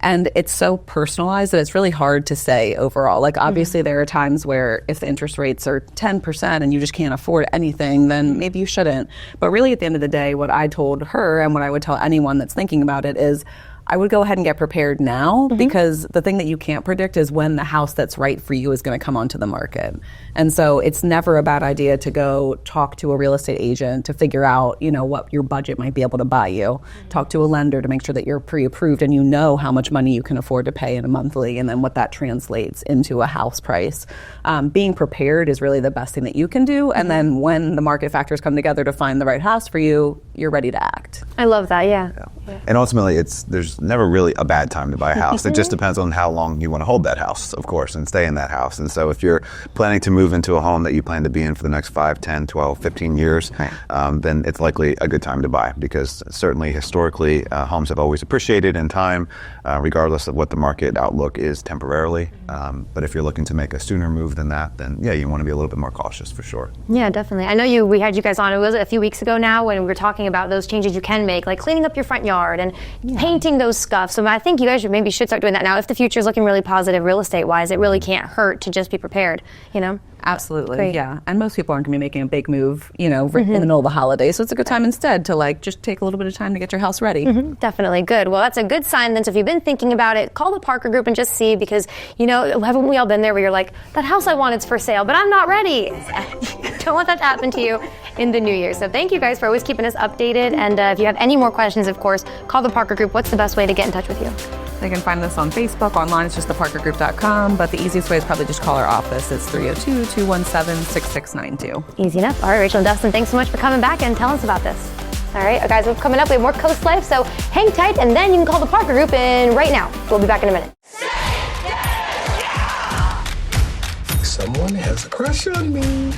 And it's so personalized that it's really hard to say overall. Like obviously there are times where if the interest rates are 10% and you just can't afford anything, then maybe you shouldn't. But really at the end of the day, what I told her and what I would tell anyone that's thinking about it is I would go ahead and get prepared now because the thing that you can't predict is when the house that's right for you is going to come onto the market. And so it's never a bad idea to go talk to a real estate agent to figure out, what your budget might be able to buy you. Talk to a lender to make sure that you're pre-approved and you know how much money you can afford to pay in a monthly and then what that translates into a house price. Being prepared is really the best thing that you can do. And then when the market factors come together to find the right house for you, you're ready to act.
I love that, yeah.
And ultimately, there's never really a bad time to buy a house. It just depends on how long you want to hold that house, of course, and stay in that house. And so if you're planning to move into a home that you plan to be in for the next 5, 10, 12, 15 years, then it's likely a good time to buy because certainly historically, homes have always appreciated in time, regardless of what the market outlook is temporarily. But if you're looking to make a sooner move than that, then yeah, you want to be a little bit more cautious for sure.
Yeah, definitely. I know we had you guys on, it was a few weeks ago now when we were talking about those changes you can make, like cleaning up your front yard and painting those scuffs. So I think you guys maybe should start doing that now. If the future is looking really positive real estate wise, it really can't hurt to just be prepared,
Absolutely.
Great.
Yeah. And most people aren't going to be making a big move, in the middle of the holidays. So it's a good time instead to just take a little bit of time to get your house ready.
Definitely. Good. Well, that's a good sign then. So if you've been thinking about it, call the Parker Group and just see because, haven't we all been there where you're like, that house I want is for sale, but I'm not ready. Don't want that to happen to you in the new year. So thank you guys for always keeping us updated. And if you have any more questions, of course, call the Parker Group. What's the best way to get in touch with you?
They can find us on Facebook. Online, it's just theparkergroup.com. But the easiest way is probably just call our office. It's 302-217-6692.
Easy enough. All right, Rachel and Dustin, thanks so much for coming back and telling us about this. All right, guys, we're coming up. We have more Coast Life, so hang tight, and then you can call the Parker Group in right now. We'll be back in a minute.
Someone has a crush on me.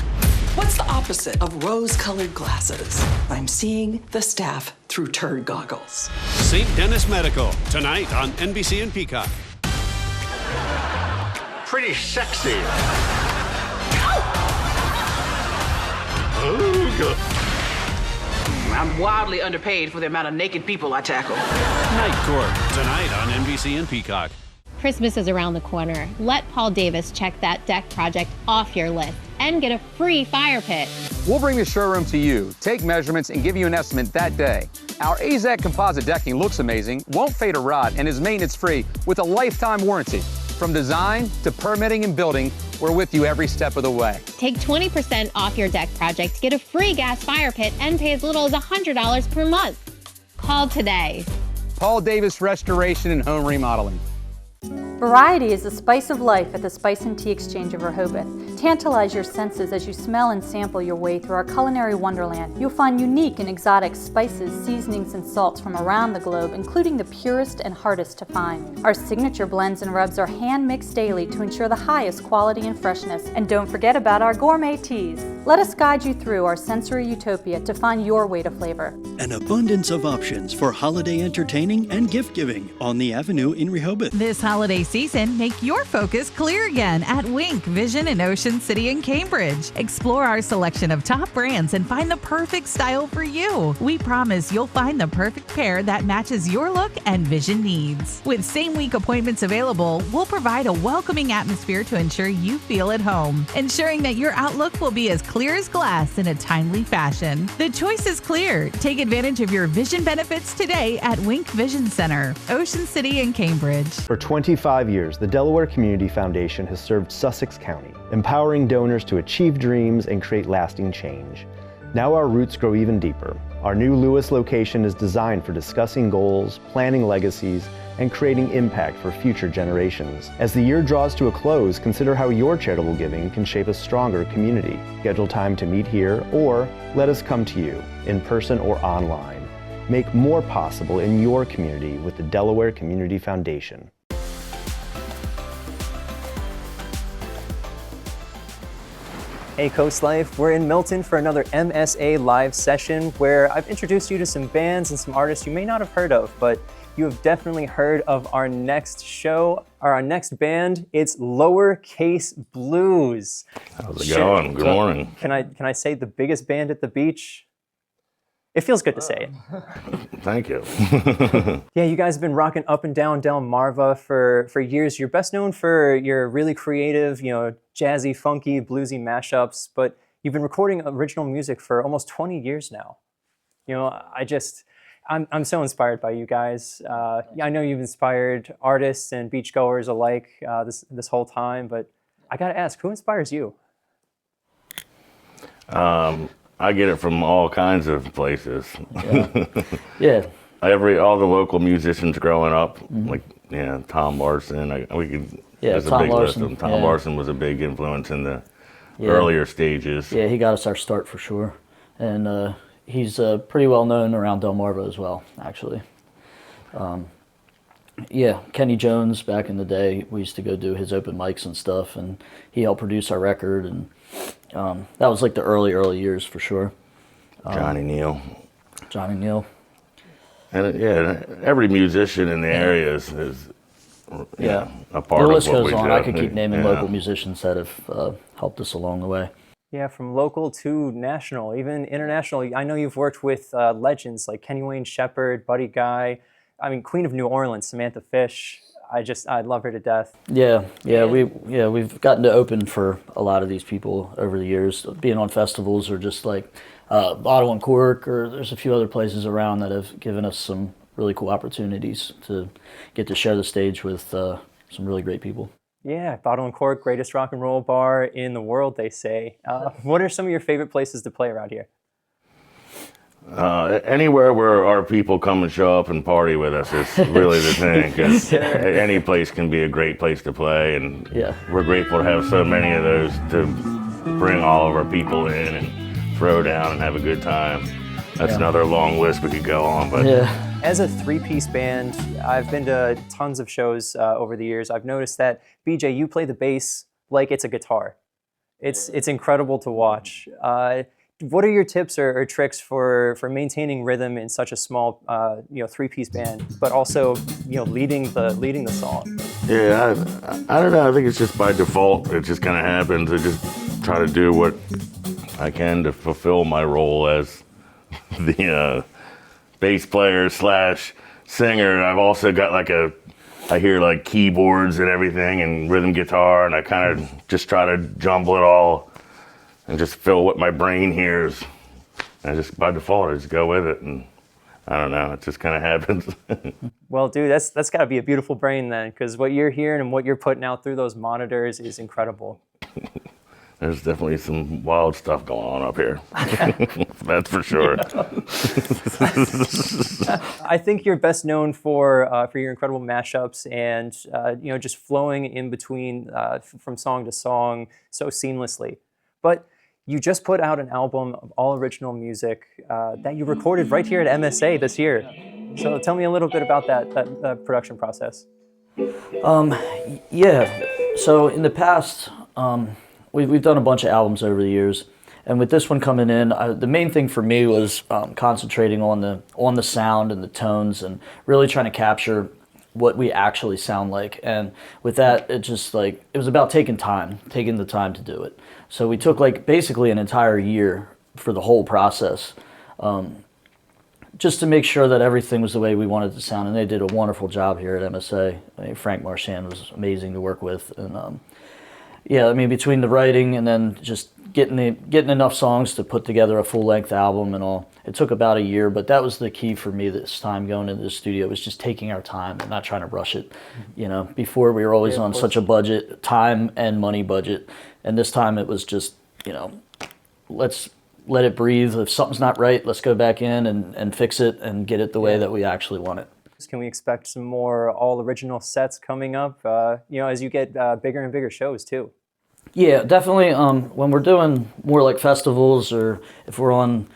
What's the opposite of rose-colored glasses? I'm seeing the staff through turd goggles.
St. Dennis Medical, tonight on NBC and Peacock.
Pretty sexy.
Oh, good.
I'm wildly underpaid for the amount of naked people I tackle.
Night Court, tonight on NBC and Peacock.
Christmas is around the corner. Let Paul Davis check that deck project off your list and get a free fire pit.
We'll bring the showroom to you, take measurements, and give you an estimate that day. Our AZEK composite decking looks amazing, won't fade or rot, and is maintenance-free with a lifetime warranty. From design to permitting and building, we're with you every step of the way.
Take 20% off your deck project, get a free gas fire pit, and pay as little as $100 per month. Call today.
Paul Davis Restoration and Home Remodeling.
Variety is the spice of life at the Spice and Tea Exchange of Rehoboth. Tantalize your senses as you smell and sample your way through our culinary wonderland. You'll find unique and exotic spices, seasonings, and salts from around the globe, including the purest and hardest to find. Our signature blends and rubs are hand-mixed daily to ensure the highest quality and freshness. And don't forget about our gourmet teas. Let us guide you through our sensory utopia to find your way to flavor.
An abundance of options for holiday entertaining and gift giving on the Avenue in Rehoboth.
This holiday season, make your focus clear again at Wink Vision in Ocean City and Cambridge. Explore our selection of top brands and find the perfect style for you. We promise you'll find the perfect pair that matches your look and vision needs. With same-week appointments available, we'll provide a welcoming atmosphere to ensure you feel at home, ensuring that your outlook will be as clear as glass in a timely fashion. The choice is clear. Take advantage of your vision benefits today at Wink Vision Center, Ocean City and Cambridge.
For 25 years, the Delaware Community Foundation has served Sussex County, empowering donors to achieve dreams and create lasting change. Now our roots grow even deeper. Our new Lewis location is designed for discussing goals, planning legacies, and creating impact for future generations. As the year draws to a close, consider how your charitable giving can shape a stronger community. Schedule time to meet here, or let us come to you, in person or online. Make more possible in your community with the Delaware Community Foundation.
Hey Coast Life, we're in Milton for another MSA live session where I've introduced you to some bands and some artists you may not have heard of, but you have definitely heard of our next show, or our next band. It's Lowercase Blues.
How's it going? Good morning.
Can I say the biggest band at the beach? It feels good to say it.
Thank you.
Yeah, you guys have been rocking up and down Delmarva for years. You're best known for your really creative, jazzy, funky, bluesy mashups, but you've been recording original music for almost 20 years now. I'm so inspired by you guys. I know you've inspired artists and beachgoers alike this whole time, but I gotta ask, who inspires you?
I get it from all kinds of places.
Yeah.
All the local musicians growing up, like Tom Larson. There's a big list of them. Tom Larson was a big influence in the earlier stages.
Yeah, he got us our start for sure, and he's pretty well known around Delmarva as well, actually. Kenny Jones back in the day, we used to go do his open mics and stuff, and he helped produce our record, and that was like the early years for sure.
Johnny Neal.
And
every musician in the area is a part of what we do.
The list goes on. I could keep naming local musicians that have helped us along the way.
Yeah, from local to national, even international. I know you've worked with legends like Kenny Wayne Shepherd, Buddy Guy. Queen of New Orleans, Samantha Fish. I love her to death.
We've gotten to open for a lot of these people over the years, being on festivals or just like Ottawa and Cork, or there's a few other places around that have given us some really cool opportunities to get to share the stage with some really great people.
Yeah, Ottawa and Cork, greatest rock and roll bar in the world, they say. What are some of your favorite places to play around here?
Anywhere where our people come and show up and party with us is really the thing, because any place can be a great place to play, and we're grateful to have so many of those to bring all of our people in and throw down and have a good time. That's another long list we could go on, but
As a three-piece band, I've been to tons of shows over the years. I've noticed that, BJ, you play the bass like it's a guitar. It's incredible to watch. What are your tips or tricks for maintaining rhythm in such a small, three-piece band, but also, leading the song?
Yeah, I don't know. I think it's just by default. It just kind of happens. I just try to do what I can to fulfill my role as the bass player / singer. I've also got I hear keyboards and everything and rhythm guitar, and I kind of just try to jumble it all and just feel what my brain hears. And just by default, I just go with it, and I don't know, it just kind of happens.
Well, dude, that's got to be a beautiful brain then, because what you're hearing and what you're putting out through those monitors is incredible.
there's definitely some wild stuff going on up here. That's for sure.
I think you're best known for your incredible mashups and just flowing in between from song to song so seamlessly. But you just put out an album of all original music that you recorded right here at MSA this year. So tell me a little bit about that production process.
Yeah. So in the past, we've done a bunch of albums over the years, and with this one coming in, the main thing for me was concentrating on the sound and the tones, and really trying to capture what we actually sound like. And with that, it was about taking the time to do it. So we took basically an entire year for the whole process, just to make sure that everything was the way we wanted it to sound. And they did a wonderful job here at MSA. Frank Marchand was amazing to work with, and between the writing and then just getting enough songs to put together a full-length album and all, it took about a year. But that was the key for me this time going into the studio, was just taking our time and not trying to rush it. Before we were always on such a budget, time and money budget, and this time it was just, let's let it breathe. If something's not right, let's go back in and fix it and get it the way that we actually want it.
Can we expect some more all-original sets coming up, as you get bigger and bigger shows, too?
Yeah, definitely. When we're doing more like festivals, or if we're on,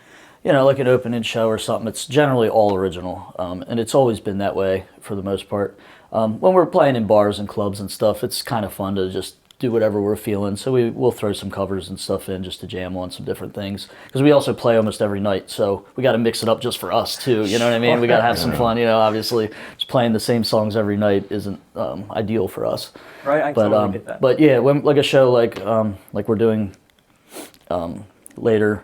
like an opening show or something, it's generally all original. And it's always been that way for the most part. When we're playing in bars and clubs and stuff, it's kind of fun to just do whatever we're feeling. So we'll throw some covers and stuff in just to jam on some different things. Because we also play almost every night, so we got to mix it up just for us too. You know what I mean? We got to have some fun. Obviously, just playing the same songs every night isn't ideal for us.
Right. I totally get that.
But yeah, when like a show like we're doing later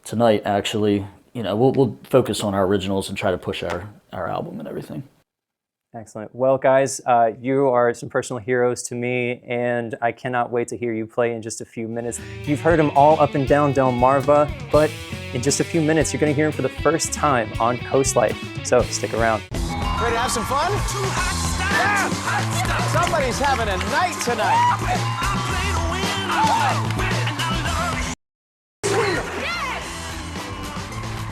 tonight, actually, we'll focus on our originals and try to push our album and everything.
Excellent. Well, guys, you are some personal heroes to me, and I cannot wait to hear you play in just a few minutes. You've heard them all up and down Delmarva, but in just a few minutes, you're going to hear them for the first time on Coast Life. So stick around.
Ready to have some fun? Yeah! Somebody's having a night tonight.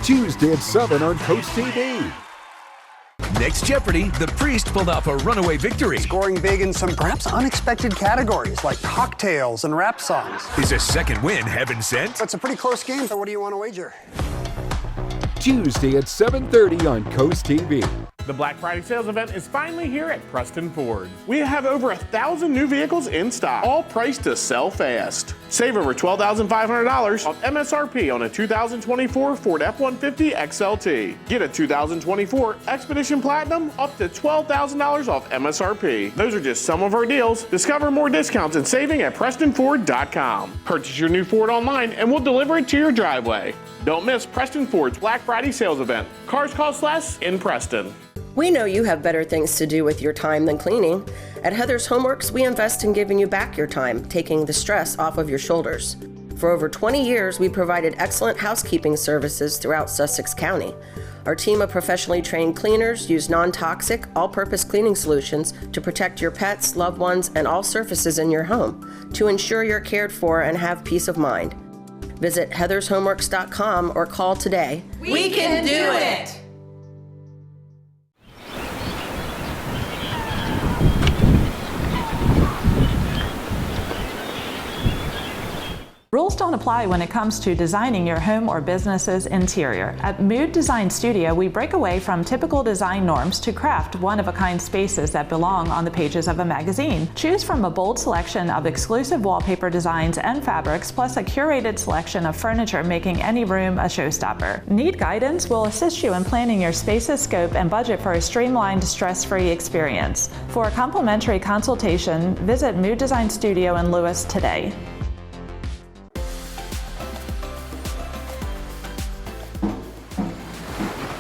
Tuesday at 7 on Coast TV. Next Jeopardy, the priest pulled off a runaway victory.
Scoring big in some perhaps unexpected categories like cocktails and rap songs.
Is a second win heaven sent?
It's a pretty close game, so what do you want to wager?
Tuesday at 7:30 on Coast TV.
The Black Friday sales event is finally here at Preston Ford. We have over 1,000 new vehicles in stock, all priced to sell fast. Save over $12,500 off MSRP on a 2024 Ford F-150 XLT. Get a 2024 Expedition Platinum up to $12,000 off MSRP. Those are just some of our deals. Discover more discounts and saving at PrestonFord.com. Purchase your new Ford online and we'll deliver it to your driveway. Don't miss Preston Ford's Black Friday sales event. Cars cost less in Preston.
We know you have better things to do with your time than cleaning. At Heather's Homeworks, we invest in giving you back your time, taking the stress off of your shoulders. For over 20 years, we provided excellent housekeeping services throughout Sussex County. Our team of professionally trained cleaners use non-toxic, all-purpose cleaning solutions to protect your pets, loved ones, and all surfaces in your home to ensure you're cared for and have peace of mind. Visit heathershomeworks.com or call today.
We can do it!
Rules don't apply when it comes to designing your home or business's interior. At Mood Design Studio, we break away from typical design norms to craft one-of-a-kind spaces that belong on the pages of a magazine. Choose from a bold selection of exclusive wallpaper designs and fabrics, plus a curated selection of furniture, making any room a showstopper. Need guidance? We'll assist you in planning your space's scope and budget for a streamlined, stress-free experience. For a complimentary consultation, visit Mood Design Studio in Lewis today.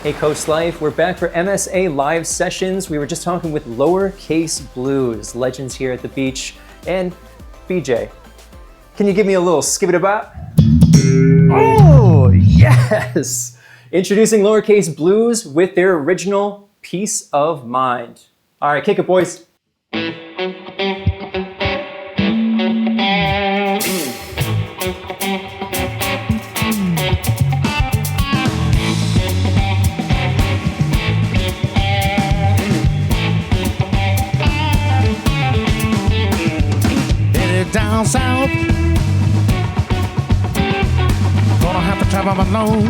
Hey Coast Life, we're back for MSA live sessions. We were just talking with Lowercase Blues, legends here at the beach. And BJ, can you give me a little skip-it-a-bop? Oh, yes! Introducing Lowercase Blues with their original Peace of Mind. All right, kick it, boys.
long.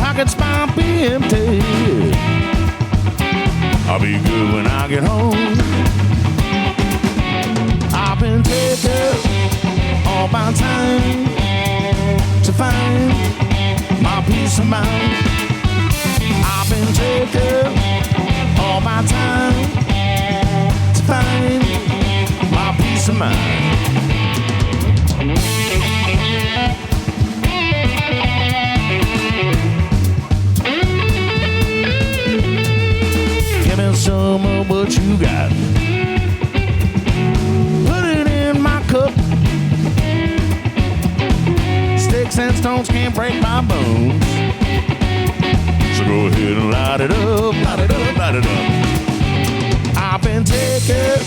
Pockets might be empty. I'll be good when I get home. I've been taking all my time to find my peace of mind. I've been taking all my time to find my peace of mind. Give me some of what you got. Put it in my cup. Sticks and stones can't break my bones. So go ahead and light it up, light it up, light it up. I've been taking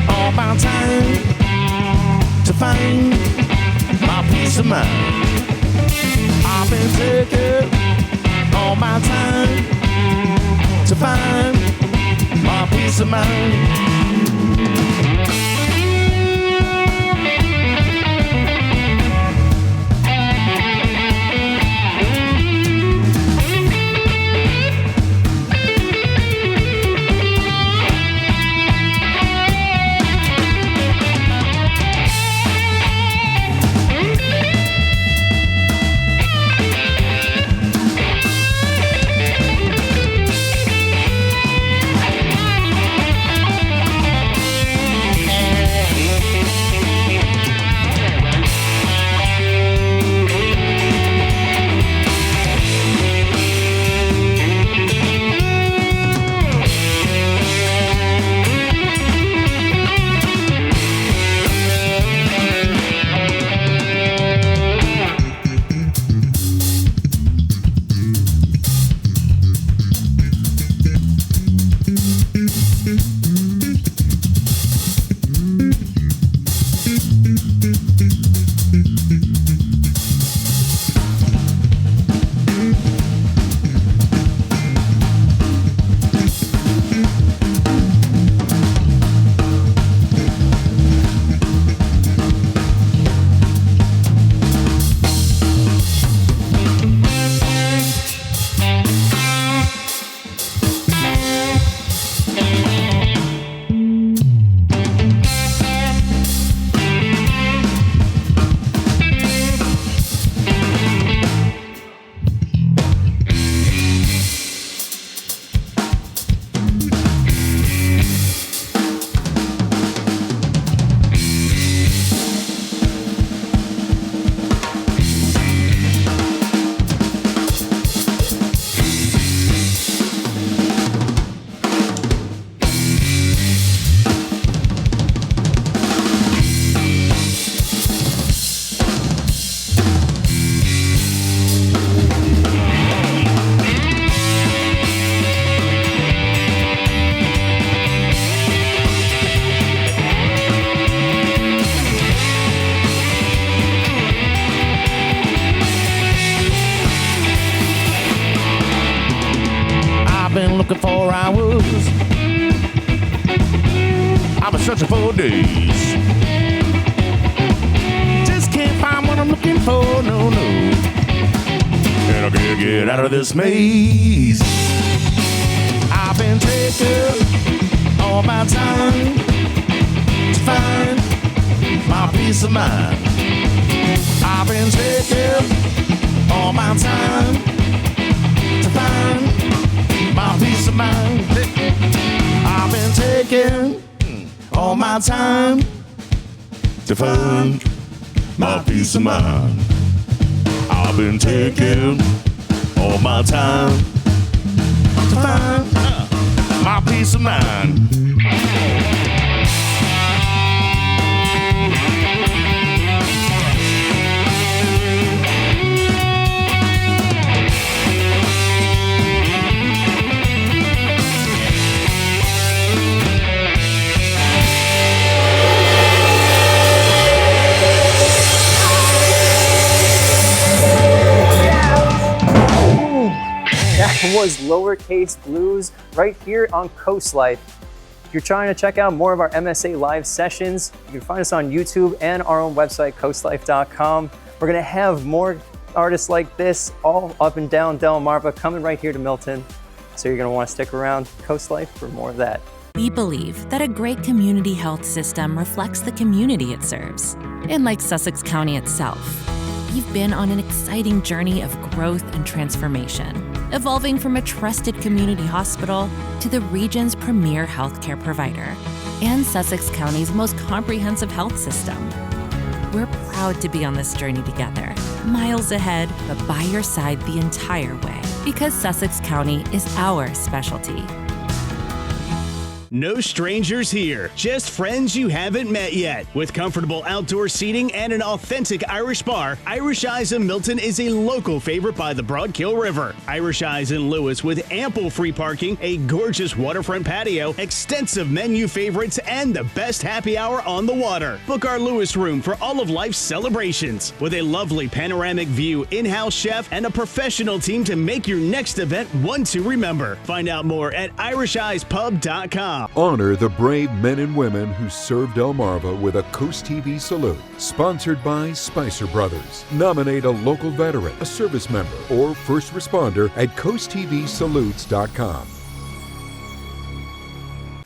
all my time to find my peace of mind. I've been taking all my time to find my peace of mind. Looking for hours, I've been searching for days. Just can't find what I'm looking for, no, no. And I can't get out of this maze. I've been taking all my time to find my peace of mind. I've been taking all my time to find my peace of mind. I've been taking all my time to find my peace of mind. I've been taking all my time to find my peace of mind.
That was Lowercase Blues right here on Coast Life. If you're trying to check out more of our MSA live sessions, you can find us on YouTube and our own website, coastlife.com. We're going to have more artists like this all up and down Delmarva coming right here to Milton. So you're going to want to stick around Coast Life for more of that.
We believe that a great community health system reflects the community it serves. And like Sussex County itself, we've been on an exciting journey of growth and transformation, evolving from a trusted community hospital to the region's premier healthcare provider and Sussex County's most comprehensive health system. We're proud to be on this journey together, miles ahead, but by your side the entire way, because Sussex County is our specialty.
No strangers here, just friends you haven't met yet. With comfortable outdoor seating and an authentic Irish bar, Irish Eyes in Milton is a local favorite by the Broadkill River. Irish Eyes in Lewis with ample free parking, a gorgeous waterfront patio, extensive menu favorites, and the best happy hour on the water. Book our Lewis room for all of life's celebrations. With a lovely panoramic view, in-house chef, and a professional team to make your next event one to remember. Find out more at irisheyespub.com.
Honor the brave men and women who served Delmarva with a Coast TV salute, sponsored by Spicer Brothers. Nominate a local veteran, a service member, or first responder at coasttvsalutes.com.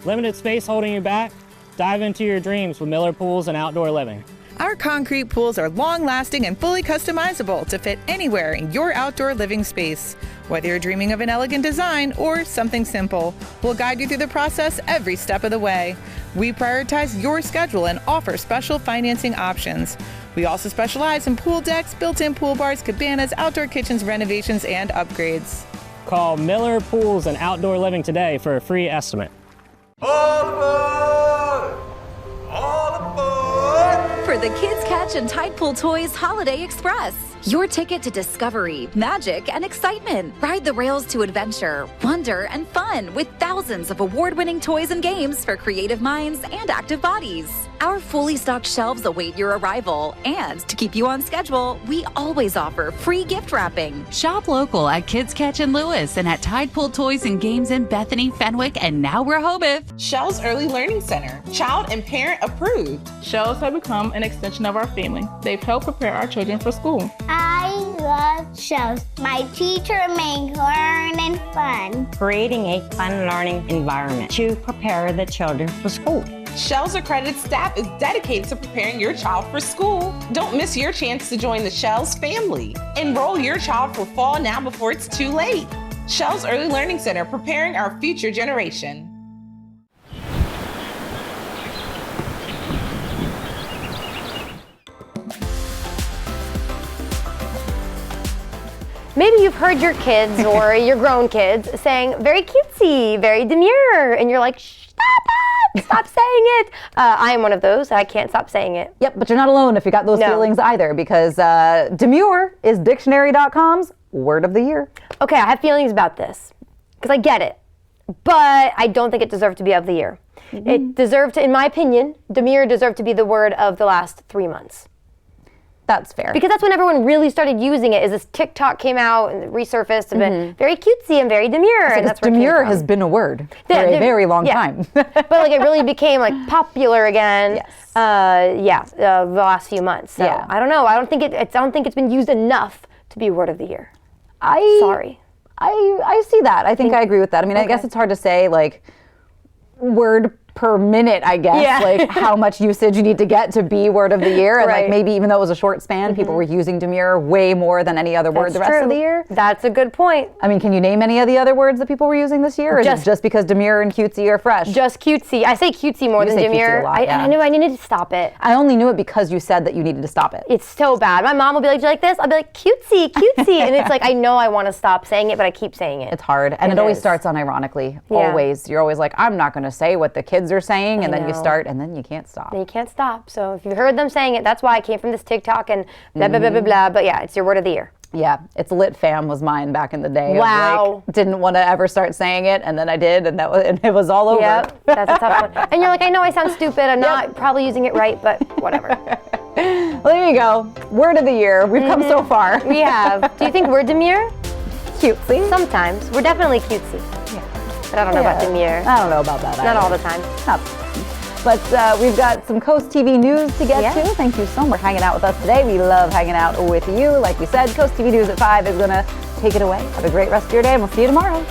Limited space holding you back? Dive into your dreams with Miller Pools and Outdoor Living.
Our concrete pools are long-lasting and fully customizable to fit anywhere in your outdoor living space. Whether you're dreaming of an elegant design or something simple, we'll guide you through the process every step of the way. We prioritize your schedule and offer special financing options. We also specialize in pool decks, built-in pool bars, cabanas, outdoor kitchens, renovations, and upgrades.
Call Miller Pools and Outdoor Living today for a free estimate.
For the Kids Catch and Tide Pool Toys Holiday Express. Your ticket to discovery, magic, and excitement. Ride the rails to adventure, wonder, and fun with thousands of award-winning toys and games for creative minds and active bodies. Our fully stocked shelves await your arrival. And to keep you on schedule, we always offer free gift wrapping.
Shop local at Kids Catch in Lewis and at Tide Pool Toys and Games in Bethany, Fenwick, and now Rehoboth.
Shell's Early Learning Center, child and parent approved.
Shells have become an extension of our family. They've helped prepare our children for school.
I love Shells. My teacher makes learning fun.
Creating a fun learning environment to prepare the children for school.
Shell's accredited staff is dedicated to preparing your child for school. Don't miss your chance to join the Shell's family. Enroll your child for fall now before it's too late. Shell's Early Learning Center, preparing our future generation.
Maybe you've heard your kids or your grown kids saying very cutesy, very demure, and you're like, stop it, stop saying it. I am one of those. I can't stop saying it.
Yep, but you're not alone if you got those feelings either, because demure is dictionary.com's word of the year.
Okay, I have feelings about this because I get it, but I don't think it deserved to be of the year. It deserved to, in my opinion, demure deserved to be the word of the last 3 months.
That's fair.
Because that's when everyone really started using it, as this TikTok came out and resurfaced and been very cutesy and very demure. And that's where
demure has been a word for a very long time.
But like it really became like popular again. Yes. The last few months. So I don't know. I don't think it's been used enough to be word of the year. Sorry.
I see that. I think I agree with that. I mean, I guess it's hard to say like word per minute, I guess, like how much usage you need to get to be word of the year. And like maybe even though it was a short span, people were using demure way more than any other word the rest of the year.
That's a good point.
I mean, can you name any of the other words that people were using this year? Or is it just because demure and cutesy are fresh?
Just cutesy. I say cutesy more than demure. I knew I needed to stop it.
I only knew it because you said that you needed to stop it.
It's so bad. My mom will be like, do you like this? I'll be like, cutesy, cutesy. And it's like, I know I want to stop saying it, but I keep saying it.
It's hard. And it always starts unironically. Always. You're always like, I'm not going to say what the kids are saying. And then you start, and then you can't stop.
And you can't stop. So if you heard them saying it, that's why I came from this TikTok and blah, blah, blah, blah, blah. But yeah, it's your word of the year.
Yeah, it's lit fam was mine back in the day.
Wow.
Like, didn't want to ever start saying it, and then I did, and it was all over.
Yep, that's a tough one. And you're like, I know I sound stupid. I'm not probably using it right, but whatever.
Well, there you go. Word of the year. We've come so far.
We have. Do you think we're demure?
Cutesy.
Sometimes. We're definitely cutesy.
Yeah.
But I don't know about demure.
I don't know about that.
Not all the time.
But we've got some Coast TV news to get to. Thank you so much for hanging out with us today. We love hanging out with you. Like we said, Coast TV News at 5 is going to take it away. Have a great rest of your day, and we'll see you tomorrow.